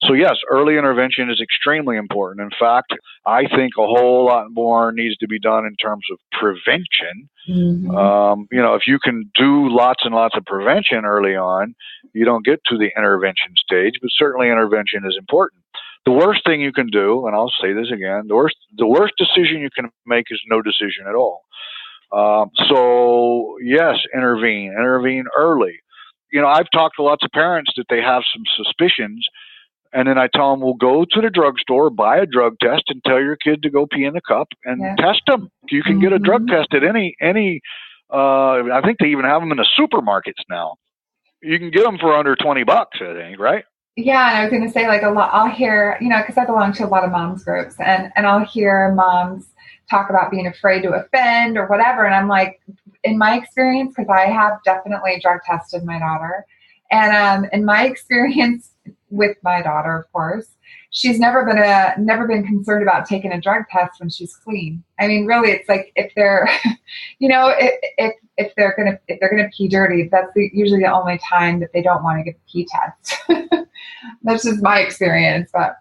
So yes, early intervention is extremely important. In fact, I think a whole lot more needs to be done in terms of prevention. Mm-hmm. If you can do lots and lots of prevention early on, you don't get to the intervention stage, but certainly intervention is important. The worst thing you can do, and I'll say this again, the worst decision you can make is no decision at all. So yes, intervene early. I've talked to lots of parents that they have some suspicions, and then I tell them, well, go to the drugstore, buy a drug test, and tell your kid to go pee in the cup and test them. You can get a drug test at any. I think they even have them in the supermarkets now. You can get them for under $20, I think, right? Yeah, and I was going to say, like, a lot. I'll hear, because I belong to a lot of moms groups, and I'll hear moms talk about being afraid to offend or whatever, and I'm like, in my experience, because I have definitely drug tested my daughter, and in my experience with my daughter, of course, she's never been concerned about taking a drug test when she's clean. I mean, really, it's like if they're, if they're gonna pee dirty, that's usually the only time that they don't want to get the pee test. That's just my experience, but.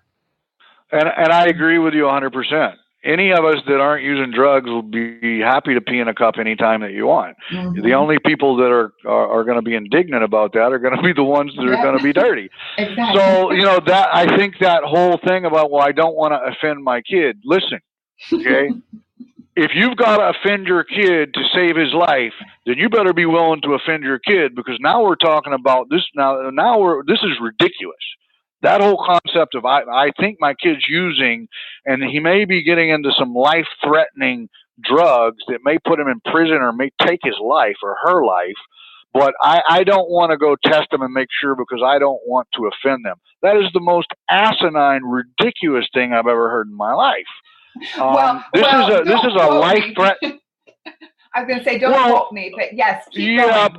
And I agree with you 100%. Any of us that aren't using drugs will be happy to pee in a cup anytime that you want. Mm-hmm. The only people that are going to be indignant about that are going to be the ones that are going to be dirty. Exactly. So, that I think that whole thing about, well, I don't want to offend my kid. Listen, okay? If you've got to offend your kid to save his life, then you better be willing to offend your kid, because now we're talking about this. This is ridiculous. That whole concept of I think my kid's using, and he may be getting into some life-threatening drugs that may put him in prison or may take his life or her life, but I don't want to go test them and make sure because I don't want to offend them. That is the most asinine, ridiculous thing I've ever heard in my life. This is a life-threat. I was going to say, don't quote me, but yes, keep going.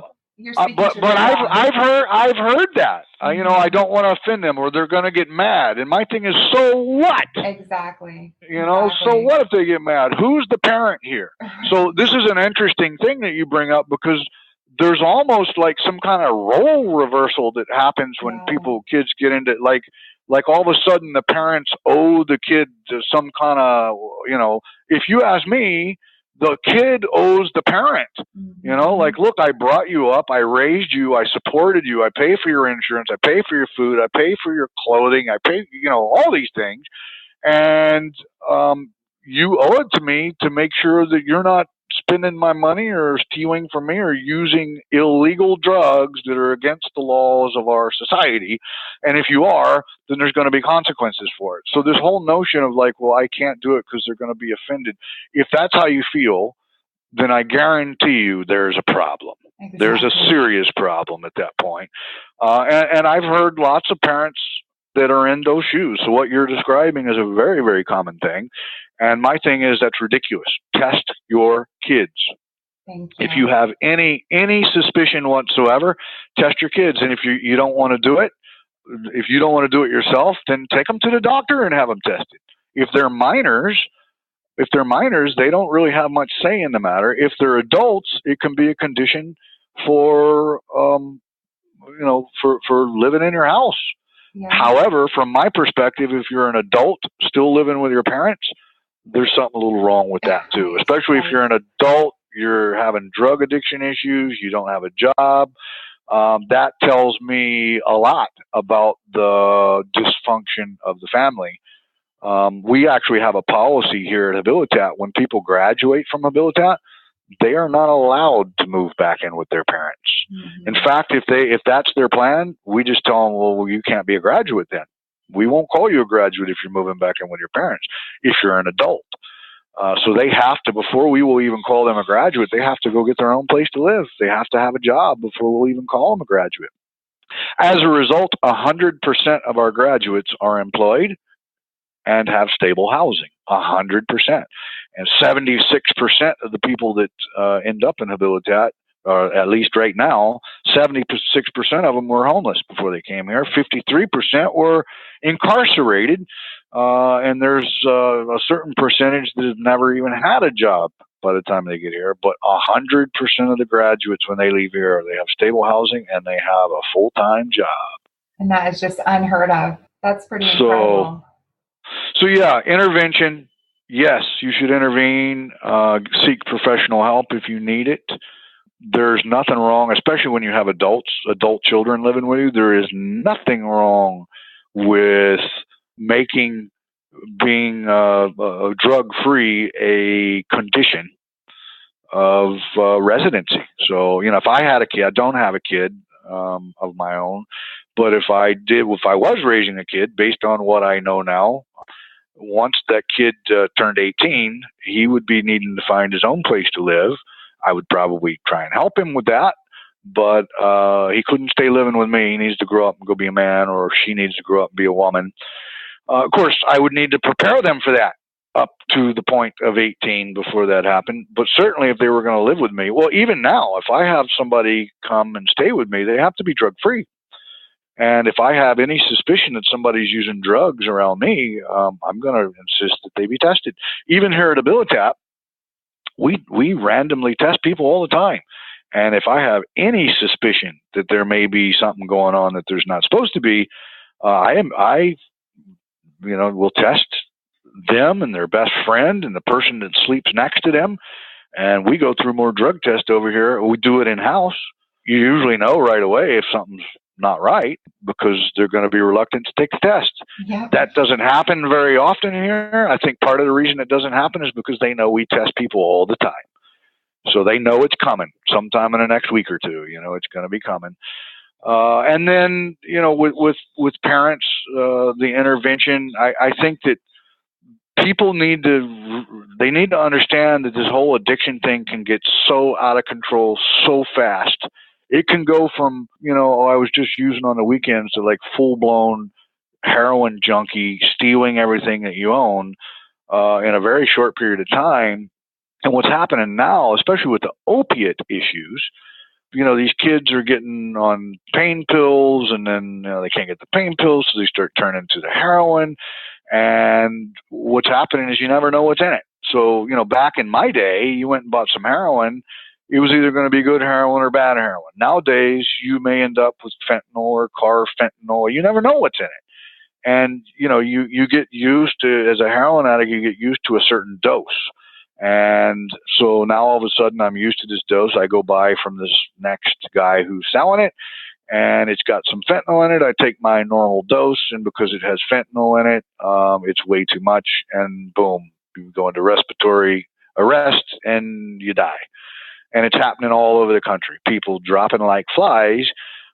But I've heard that. I don't want to offend them or they're going to get mad. And my thing is, so what? Exactly. So what if they get mad? Who's the parent here? So this is an interesting thing that you bring up, because there's almost like some kind of role reversal that happens when kids get into like all of a sudden the parents owe the kid some kind of, if you ask me, the kid owes the parent, like, look, I brought you up, I raised you, I supported you, I pay for your insurance, I pay for your food, I pay for your clothing, I pay, all these things. And you owe it to me to make sure that you're not spending my money or stealing from me or using illegal drugs that are against the laws of our society. And if you are, then there's going to be consequences for it. So this whole notion of like, well, I can't do it because they're going to be offended. If that's how you feel, then I guarantee you there's a problem. Exactly. There's a serious problem at that point. And I've heard lots of parents that are in those shoes. So what you're describing is a very, very common thing. And my thing is, that's ridiculous. Test your kids. Thank you. If you have any suspicion whatsoever, test your kids. And if you don't want to do it, if you don't want to do it yourself, then take them to the doctor and have them tested. If they're minors, they don't really have much say in the matter. If they're adults, it can be a condition for living in your house. Yeah. However, from my perspective, if you're an adult still living with your parents, there's something a little wrong with that too. Especially if you're an adult, you're having drug addiction issues, you don't have a job. That tells me a lot about the dysfunction of the family. We actually have a policy here at Habilitat. When people graduate from Habilitat, they are not allowed to move back in with their parents. Mm-hmm. In fact, if that's their plan, we just tell them, well, you can't be a graduate then. We won't call you a graduate if you're moving back in with your parents, if you're an adult. So they have to, before we will even call them a graduate, they have to go get their own place to live. They have to have a job before we'll even call them a graduate. As a result, 100% of our graduates are employed and have stable housing, 100%. And 76% of the people that end up in Habilitat, or at least right now, 76% of them were homeless before they came here. 53% were incarcerated, and there's a certain percentage that have never even had a job by the time they get here. But 100% of the graduates, when they leave here, they have stable housing and they have a full-time job. And that is just unheard of. That's pretty incredible. So yeah, intervention. Yes, you should intervene. Seek professional help if you need it. There's nothing wrong, especially when you have adult children living with you. There is nothing wrong with making being drug-free a condition of residency. So, if I had a kid, I don't have a kid of my own, but if I was raising a kid, based on what I know now, once that kid turned 18, he would be needing to find his own place to live. I would probably try and help him with that, but he couldn't stay living with me. He needs to grow up and go be a man, or she needs to grow up and be a woman. Of course, I would need to prepare them for that up to the point of 18 before that happened. But certainly if they were going to live with me, well, even now, if I have somebody come and stay with me, they have to be drug-free. And if I have any suspicion that somebody's using drugs around me, I'm going to insist that they be tested. Even here at Habilitat, we randomly test people all the time. And if I have any suspicion that there may be something going on that there's not supposed to be, I will test them and their best friend and the person that sleeps next to them. And we go through more drug tests over here. We do it in-house. You usually know right away if something's not right because they're going to be reluctant to take the test. Yeah. That doesn't happen very often here. I think part of the reason it doesn't happen is because they know we test people all the time. So they know it's coming sometime in the next week or two. It's going to be coming. And then, with parents, the intervention, I think that people need to understand that this whole addiction thing can get so out of control so fast. It can go from, I was just using on the weekends to like full-blown heroin junkie, stealing everything that you own in a very short period of time. And what's happening now, especially with the opiate issues, these kids are getting on pain pills, and then they can't get the pain pills, so they start turning to the heroin. And what's happening is you never know what's in it. So, back in my day, you went and bought some heroin. It was either going to be good heroin or bad heroin. Nowadays, you may end up with fentanyl or carfentanil. You never know what's in it. And, you get used to, as a heroin addict, you get used to a certain dose. And so now all of a sudden I'm used to this dose. I go buy from this next guy who's selling it, and it's got some fentanyl in it. I take my normal dose, and because it has fentanyl in it, it's way too much, and boom, you go into respiratory arrest and you die. And it's happening all over the country. People dropping like flies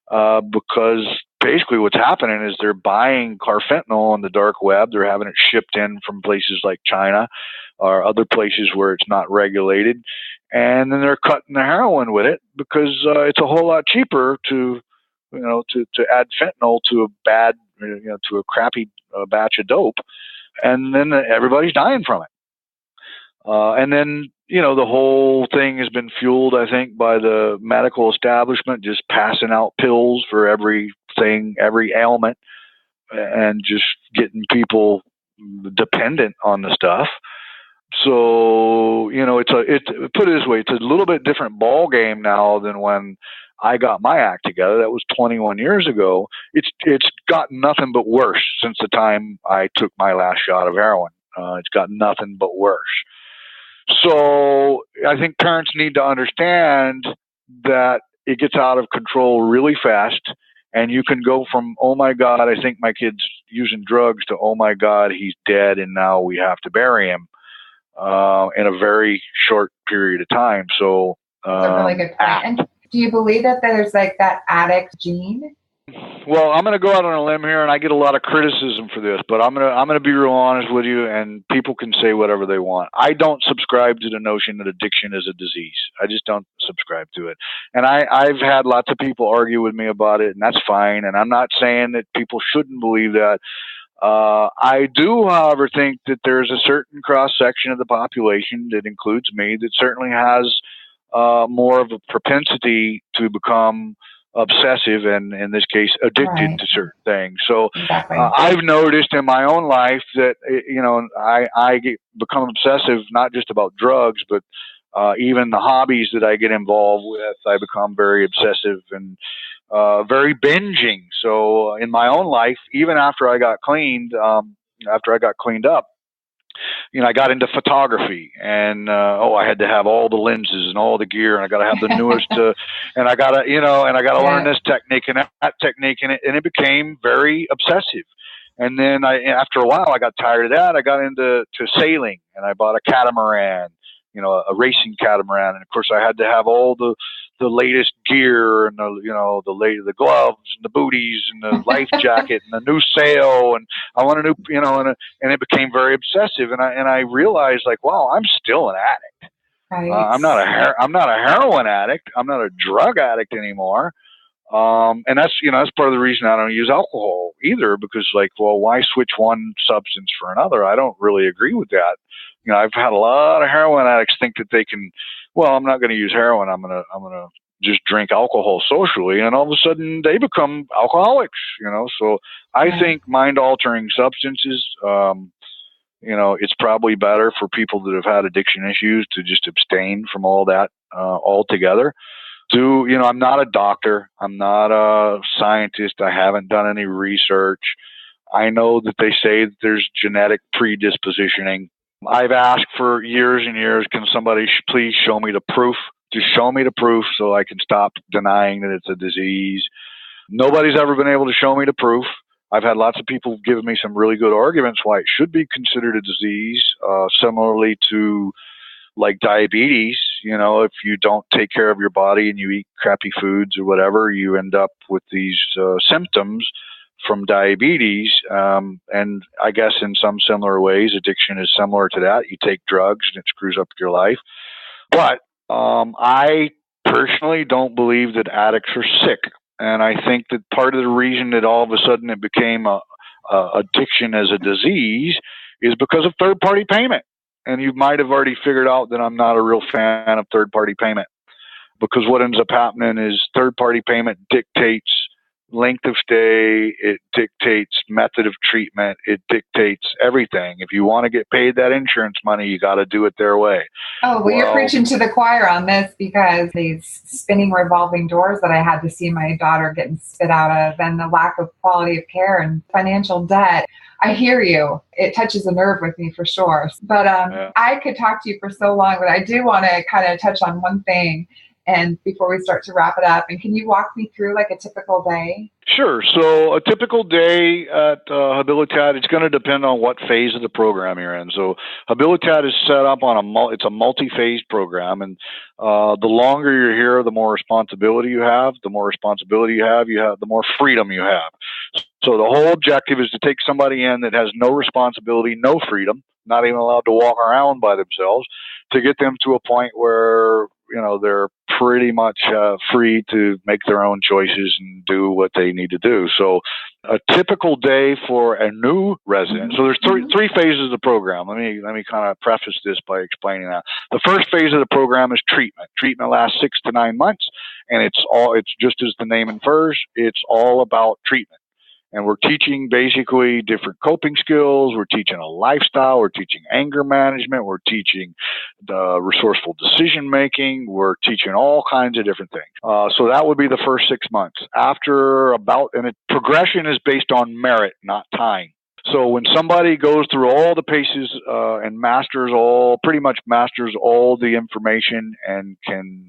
because basically what's happening is they're buying carfentanil on the dark web. They're having it shipped in from places like China or other places where it's not regulated. And then they're cutting the heroin with it because it's a whole lot cheaper to add fentanyl to a bad, to a crappy batch of dope. And then everybody's dying from it. And then, the whole thing has been fueled, I think, by the medical establishment just passing out pills for everything, every ailment, and just getting people dependent on the stuff. So, put it this way, it's a little bit different ball game now than when I got my act together. That was 21 years ago. It's gotten nothing but worse since the time I took my last shot of heroin. It's gotten nothing but worse. So I think parents need to understand that it gets out of control really fast, and you can go from, oh my God, I think my kid's using drugs, to, oh my God, he's dead and now we have to bury him in a very short period of time. So that's a really good point. And do you believe that there's like that addict gene? Well, I'm going to go out on a limb here, and I get a lot of criticism for this, but I'm going to be real honest with you, and people can say whatever they want. I don't subscribe to the notion that addiction is a disease. I just don't subscribe to it. And I've had lots of people argue with me about it, and that's fine. And I'm not saying that people shouldn't believe that. I do, however, think that there's a certain cross section of the population that includes me that certainly has more of a propensity to become obsessive and, in this case, addicted Right. to certain things. So Exactly. I've noticed in my own life that, I become obsessive not just about drugs, but even the hobbies that I get involved with, I become very obsessive and very binging. So in my own life, even after I got cleaned, after I got cleaned up, I got into photography, and I had to have all the lenses and all the gear, and I got to have the newest, and I got to, and I got to learn this technique and that technique, and it became very obsessive. And then after a while, I got tired of that. I got into sailing, and I bought a catamaran, a racing catamaran, and of course, I had to have all the latest gear and the gloves and the booties and the life jacket and the new sail, and I want a new, and it became very obsessive, and I realized, like, wow, I'm still an addict. Right. I'm not a heroin addict. I'm not a drug addict anymore. And that's part of the reason I don't use alcohol either, because, like, well, why switch one substance for another? I don't really agree with that. I've had a lot of heroin addicts think that they can, well, I'm not going to use heroin. I'm going to just drink alcohol socially. And all of a sudden they become alcoholics, so I think mind altering substances, it's probably better for people that have had addiction issues to just abstain from all that, altogether. I'm not a doctor. I'm not a scientist. I haven't done any research. I know that they say that there's genetic predispositioning. I've asked for years and years, can somebody please show me the proof? Just show me the proof so I can stop denying that it's a disease. Nobody's ever been able to show me the proof. I've had lots of people give me some really good arguments why it should be considered a disease, similarly to, like, diabetes. If you don't take care of your body and you eat crappy foods or whatever, you end up with these symptoms from diabetes. And I guess in some similar ways, addiction is similar to that. You take drugs and it screws up your life. But I personally don't believe that addicts are sick. And I think that part of the reason that all of a sudden it became a addiction as a disease is because of third-party payment. And you might have already figured out that I'm not a real fan of third-party payment, because what ends up happening is third-party payment dictates length of stay, it dictates method of treatment, it dictates everything. If you want to get paid that insurance money, you got to do it their way. Oh, well, you're preaching to the choir on this, because these spinning revolving doors that I had to see my daughter getting spit out of, and the lack of quality of care and financial debt. I hear you. It touches a nerve with me for sure. But I could talk to you for so long, but I do want to kind of touch on one thing, and before we start to wrap it up. And can you walk me through, like, a typical day? Sure. So a typical day at Habilitat, it's going to depend on what phase of the program you're in. So Habilitat is set up on it's a multi-phase program, and the longer you're here, the more responsibility you have. The more responsibility you have, the more freedom you have. So the whole objective is to take somebody in that has no responsibility, no freedom, not even allowed to walk around by themselves, to get them to a point where they're pretty much free to make their own choices and do what they need to do. So a typical day for a new resident. So there's three phases of the program. Let me kind of preface this by explaining that. The first phase of the program is treatment. Treatment lasts 6 to 9 months, and it's just as the name infers, it's all about treatment. And we're teaching basically different coping skills. We're teaching a lifestyle. We're teaching anger management. We're teaching the resourceful decision making. We're teaching all kinds of different things. So that would be the first 6 months. Progression is based on merit, not time. So when somebody goes through all the paces and pretty much masters all the information and can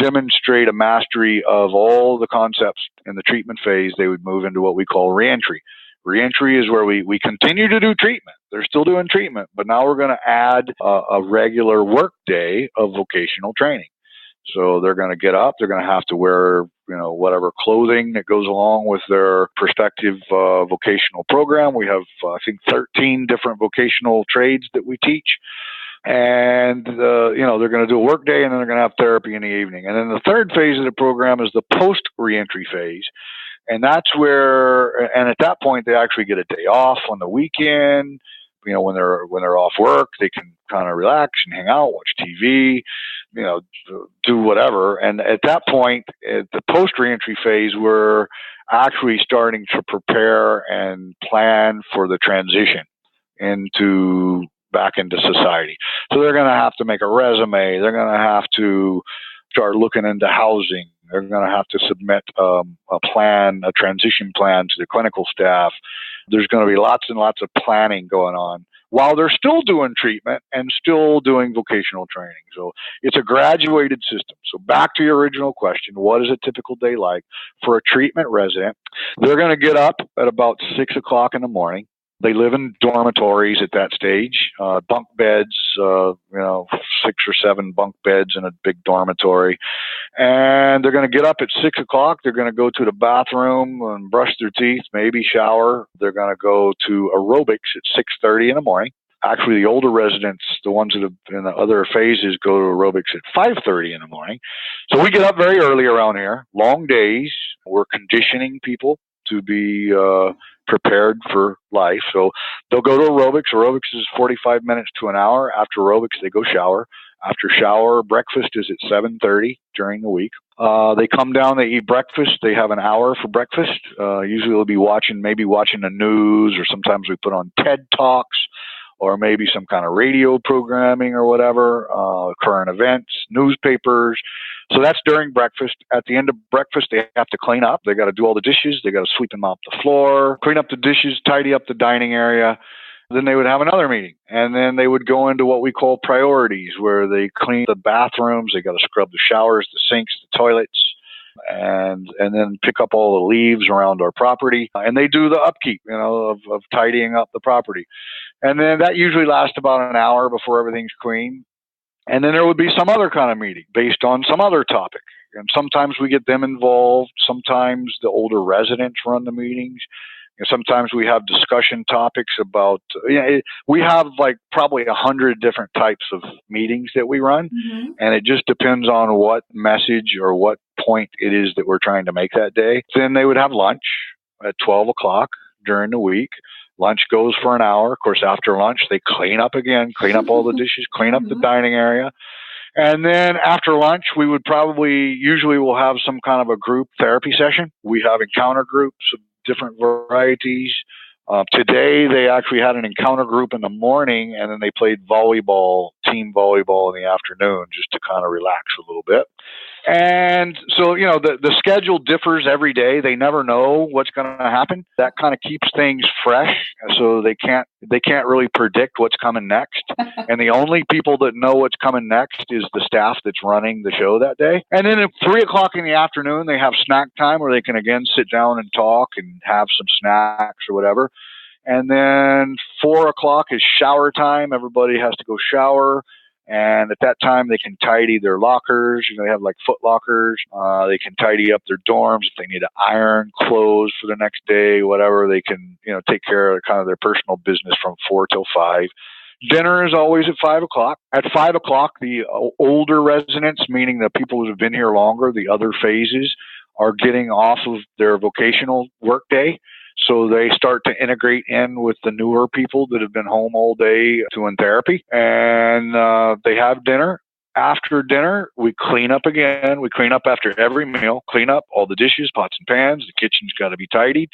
demonstrate a mastery of all the concepts in the treatment phase, they would move into what we call reentry. Reentry is where we continue to do treatment. They're still doing treatment, but now we're going to add a regular work day of vocational training. So they're going to get up. They're going to have to wear, whatever clothing that goes along with their prospective vocational program. We have, I think, 13 different vocational trades that we teach. And, they're going to do a work day, and then they're going to have therapy in the evening. And then the third phase of the program is the post-reentry phase. And that's where, and at that point, they actually get a day off on the weekend. When they're off work, they can kind of relax and hang out, watch TV, do whatever. And at that point, at the post-reentry phase, we're actually starting to prepare and plan for the transition back into society. So they're going to have to make a resume. They're going to have to start looking into housing. They're going to have to submit a transition plan to the clinical staff. There's going to be lots and lots of planning going on while they're still doing treatment and still doing vocational training. So it's a graduated system. So back to your original question, what is a typical day like for a treatment resident? They're going to get up at about 6 o'clock in the morning. They live in dormitories at that stage, bunk beds, 6 or 7 bunk beds in a big dormitory. And they're going to get up at 6 o'clock. They're going to go to the bathroom and brush their teeth, maybe shower. They're going to go to aerobics at 6:30 in the morning. Actually, the older residents, the ones that have in the other phases, go to aerobics at 5:30 in the morning. So we get up very early around here, long days. We're conditioning people to be prepared for life. So they'll go to aerobics. Aerobics is 45 minutes to an hour. After aerobics, they go shower. After shower, breakfast is at 7:30 during the week. They come down, they eat breakfast. They have an hour for breakfast. Usually they'll be watching the news, or sometimes we put on TED Talks, or maybe some kind of radio programming or whatever, current events, newspapers. So that's during breakfast. At the end of breakfast, they have to clean up. They got to do all the dishes. They got to sweep and mop the floor, clean up the dishes, tidy up the dining area. Then they would have another meeting. And then they would go into what we call priorities, where they clean the bathrooms. They got to scrub the showers, the sinks, the toilets, and then pick up all the leaves around our property. And they do the upkeep, of tidying up the property. And then that usually lasts about an hour before everything's clean. And then there would be some other kind of meeting based on some other topic. And sometimes we get them involved. Sometimes the older residents run the meetings. And sometimes we have discussion topics about, we have like probably 100 different types of meetings that we run. Mm-hmm. And it just depends on what message or what point it is that we're trying to make that day. Then they would have lunch at 12 o'clock during the week. Lunch goes for an hour. Of course, after lunch, they clean up again, clean up all the dishes, clean up the dining area. And then after lunch, we would usually we'll have some kind of a group therapy session. We have encounter groups of different varieties. Today, they actually had an encounter group in the morning, and then they played team volleyball in the afternoon, just to kind of relax a little bit. And so, the schedule differs every day. They never know what's going to happen. That kind of keeps things fresh, so they can't really predict what's coming next. And the only people that know what's coming next is the staff that's running the show that day. And then at 3 o'clock in the afternoon, they have snack time, where they can again sit down and talk and have some snacks or whatever. And then 4 o'clock is shower time. Everybody has to go shower. And at that time, they can tidy their lockers. They have like foot lockers. They can tidy up their dorms. If they need to iron clothes for the next day, whatever, they can, take care of kind of their personal business from 4 till 5. Dinner is always at 5 o'clock. At 5 o'clock, the older residents, meaning the people who have been here longer, the other phases, are getting off of their vocational work day. So they start to integrate in with the newer people that have been home all day doing therapy. And they have dinner. After dinner, we clean up again. We clean up after every meal, clean up all the dishes, pots and pans. The kitchen's got to be tidied.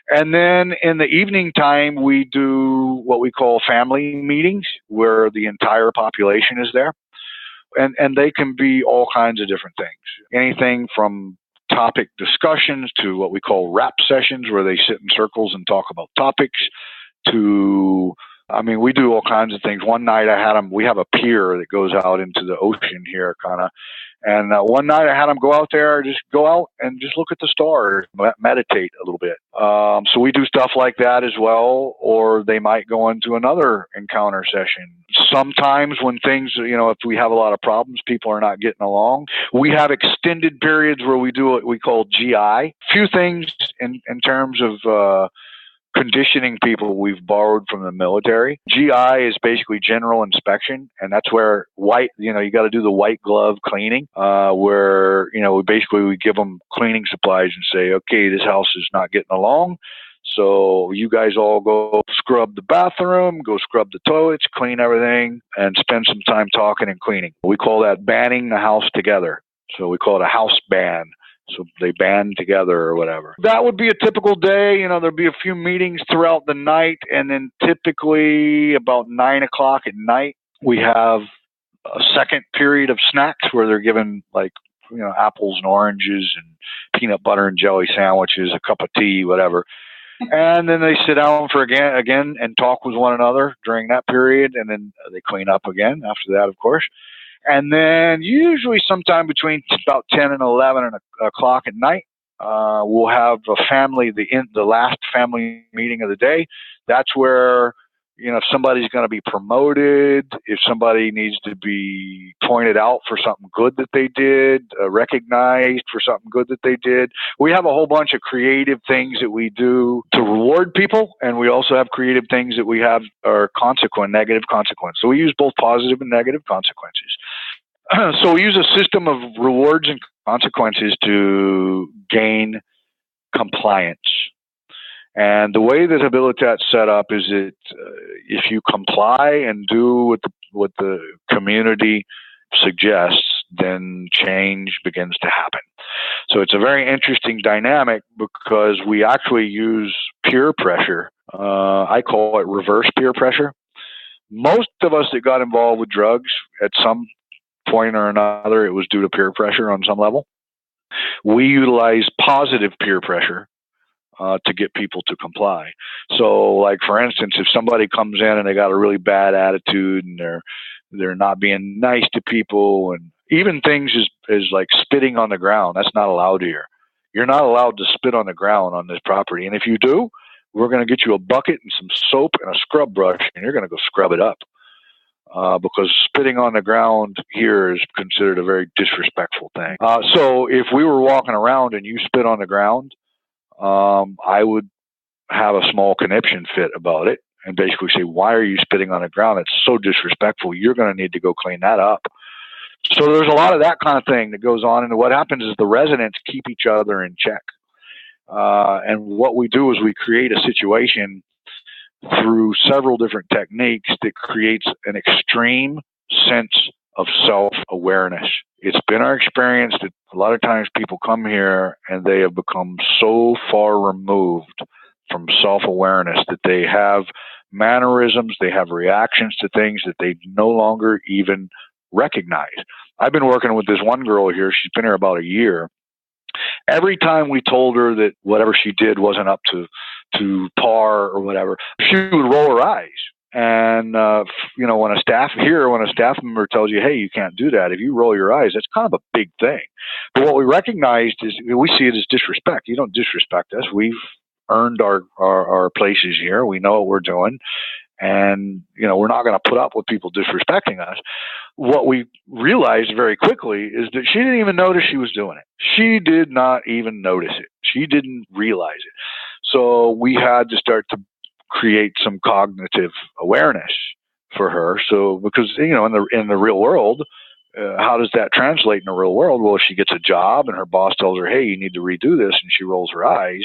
And then in the evening time, we do what we call family meetings, where the entire population is there. And they can be all kinds of different things. Anything from topic discussions to what we call rap sessions, where they sit in circles and talk about topics, to, we do all kinds of things. One night we have a pier that goes out into the ocean here, kind of, And one night I had them go out there, just go out and just look at the stars, meditate a little bit. So we do stuff like that as well, or they might go into another encounter session. Sometimes when things, if we have a lot of problems, people are not getting along, we have extended periods where we do what we call GI. Few things in terms of conditioning people we've borrowed from the military. GI is basically general inspection, and that's where you got to do the white glove cleaning, where, we give them cleaning supplies and say, okay, this house is not getting along. So you guys all go scrub the bathroom, go scrub the toilets, clean everything, and spend some time talking and cleaning. We call that banding the house together. So we call it a house band. So they band together or whatever. That would be a typical day. There'd be a few meetings throughout the night. And then typically about 9 o'clock at night, we have a second period of snacks where they're given apples and oranges and peanut butter and jelly sandwiches, a cup of tea, whatever. And then they sit down for again and talk with one another during that period. And then they clean up again after that, of course. And then usually sometime between about 10 and 11 o'clock at night, we'll have the last family meeting of the day. That's where, if somebody's going to be promoted, if somebody needs to be pointed out for something good that they did, recognized for something good that they did. We have a whole bunch of creative things that we do to reward people, and we also have creative things that we have are negative consequence. So we use both positive and negative consequences. So we use a system of rewards and consequences to gain compliance. And the way that Habilitat's set up is that if you comply and do what the community suggests, then change begins to happen. So it's a very interesting dynamic because we actually use peer pressure. I call it reverse peer pressure. Most of us that got involved with drugs at some point or another, it was due to peer pressure on some level. We utilize positive peer pressure to get people to comply. So, like for instance, if somebody comes in and they got a really bad attitude and they're not being nice to people, and even things is like spitting on the ground, that's not allowed here. You're not allowed to spit on the ground on this property, and if you do, we're going to get you a bucket and some soap and a scrub brush, and you're going to go scrub it up. Because spitting on the ground here is considered a very disrespectful thing. So if we were walking around and you spit on the ground, I would have a small conniption fit about it and basically say, why are you spitting on the ground? It's so disrespectful. You're going to need to go clean that up. So there's a lot of that kind of thing that goes on. And what happens is the residents keep each other in check. And what we do is we create a situation through several different techniques that creates an extreme sense of self-awareness. It's been our experience that a lot of times people come here and they have become so far removed from self-awareness that they have mannerisms, they have reactions to things that they no longer even recognize. I've been working with this one girl here. She's been here about a year. Every time we told her that whatever she did wasn't up to par or whatever, she would roll her eyes. And, when a staff member tells you, hey, you can't do that, if you roll your eyes, that's kind of a big thing. But what we recognized is we see it as disrespect. You don't disrespect us. We've earned our places here. We know what we're doing. And, we're not going to put up with people disrespecting us. What we realized very quickly is that she didn't even notice she was doing it. She did not even notice it. She didn't realize it. So we had to start to create some cognitive awareness for her. So because, in the real world, how does that translate in the real world? Well, if she gets a job and her boss tells her, hey, you need to redo this, and she rolls her eyes,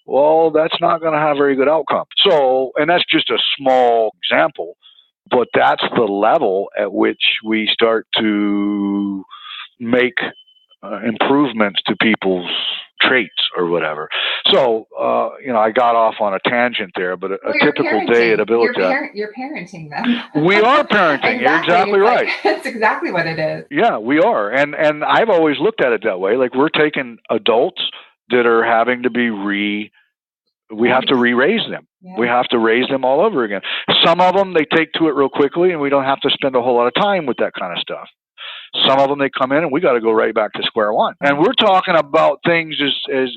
well, that's not going to have a very good outcome. So, and that's just a small example, but that's the level at which we start to make improvements to people's traits or whatever. So, I got off on a tangent there, but a typical day at Habilitat. You're parenting them. We are parenting. You're exactly right. That's exactly what it is. Yeah, we are. And I've always looked at it that way. Like we're taking adults that are having to be we have to re-raise them. Yeah. We have to raise them all over again. Some of them, they take to it real quickly and we don't have to spend a whole lot of time with that kind of stuff. Some of them, they come in and we got to go right back to square one. And we're talking about things as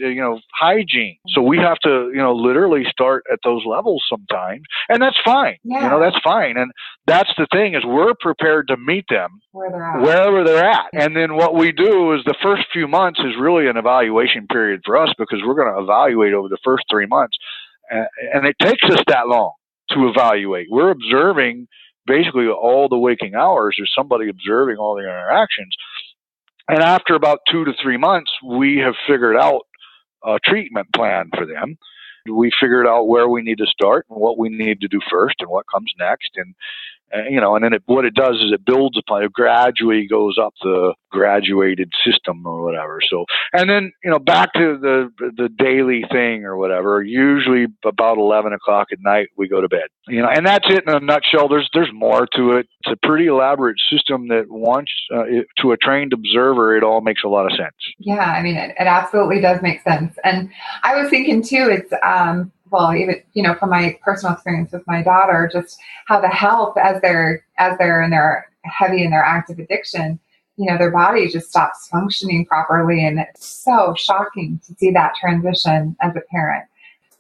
hygiene. So we have to, literally start at those levels sometimes. And that's fine. Yeah. That's fine. And that's the thing, is we're prepared to meet them wherever they're at. And then what we do is the first few months is really an evaluation period for us, because we're going to evaluate over the first 3 months. And it takes us that long to evaluate. We're observing basically all the waking hours. There's somebody observing all the interactions. And after about 2 to 3 months, we have figured out a treatment plan for them. We figured out where we need to start and what we need to do first and what comes next. And then what it does is it builds upon, it gradually goes up the graduated system or whatever. So, and then, back to the daily thing or whatever, usually about 11 o'clock at night, we go to bed, and that's it in a nutshell. There's more to it. It's a pretty elaborate system that once, to a trained observer, it all makes a lot of sense. Yeah. I mean, it absolutely does make sense. And I was thinking too, it's, even, from my personal experience with my daughter, just how the health as they're in their heavy in their active addiction, their body just stops functioning properly. And it's so shocking to see that transition as a parent.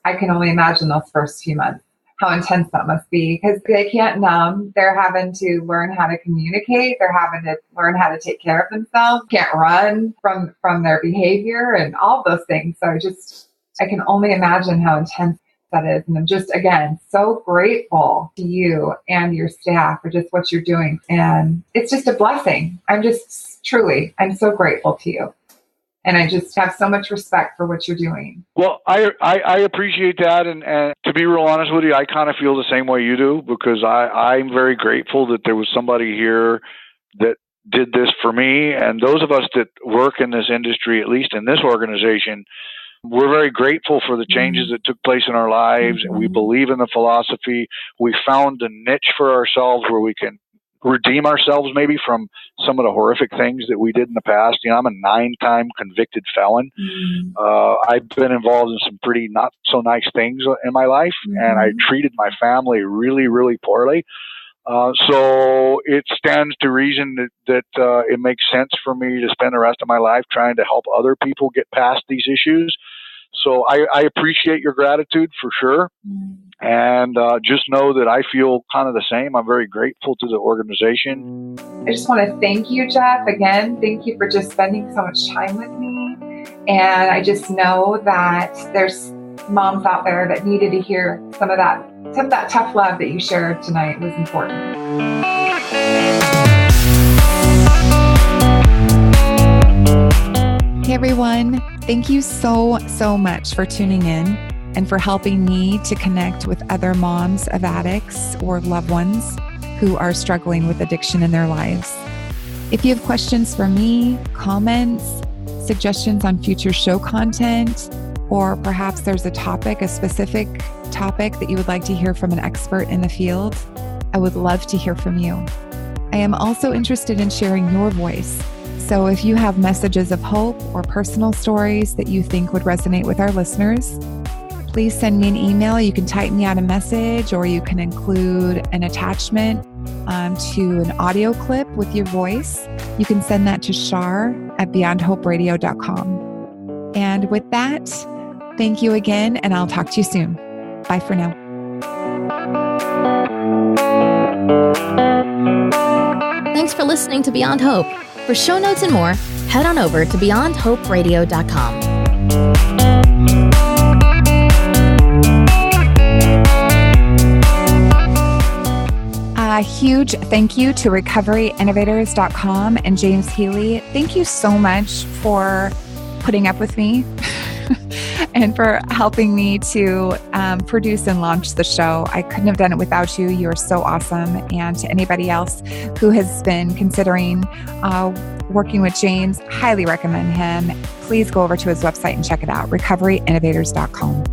I can only imagine those first few months, how intense that must be, because they can't numb. They're having to learn how to communicate. They're having to learn how to take care of themselves, can't run from their behavior and all those things. So I can only imagine how intense that is. And I'm just, again, so grateful to you and your staff for just what you're doing. And it's just a blessing. I'm so grateful to you. And I just have so much respect for what you're doing. Well, I appreciate that. And to be real honest with you, I kind of feel the same way you do, because I'm very grateful that there was somebody here that did this for me. And those of us that work in this industry, at least in this organization, we're very grateful for the changes that took place in our lives. And we believe in the philosophy. We found a niche for ourselves where we can redeem ourselves maybe from some of the horrific things that we did in the past. I'm a 9-time convicted felon. I've been involved in some pretty not so nice things in my life, and I treated my family really, really poorly. So it stands to reason that it makes sense for me to spend the rest of my life trying to help other people get past these issues. So I appreciate your gratitude for sure. And just know that I feel kind of the same. I'm very grateful to the organization. I just want to thank you, Jeff. Again, thank you for just spending so much time with me. And I just know that there's moms out there that needed to hear some of that tough love that you shared tonight was important. Hey everyone, thank you so much for tuning in and for helping me to connect with other moms of addicts or loved ones who are struggling with addiction in their lives. If you have questions for me, comments, suggestions on future show content, or perhaps there's a specific topic that you would like to hear from an expert in the field, I would love to hear from you. I am also interested in sharing your voice. So if you have messages of hope or personal stories that you think would resonate with our listeners, please send me an email. You can type me out a message, or you can include an attachment to an audio clip with your voice. You can send that to shar@beyondhoperadio.com. And with that, thank you again, and I'll talk to you soon. Bye for now. Thanks for listening to Beyond Hope. For show notes and more, head on over to beyondhoperadio.com. A huge thank you to recoveryinnovators.com and James Healy. Thank you so much for putting up with me and for helping me to produce and launch the show. I couldn't have done it without you. You are so awesome. And to anybody else who has been considering working with James, highly recommend him. Please go over to his website and check it out, recoveryinnovators.com.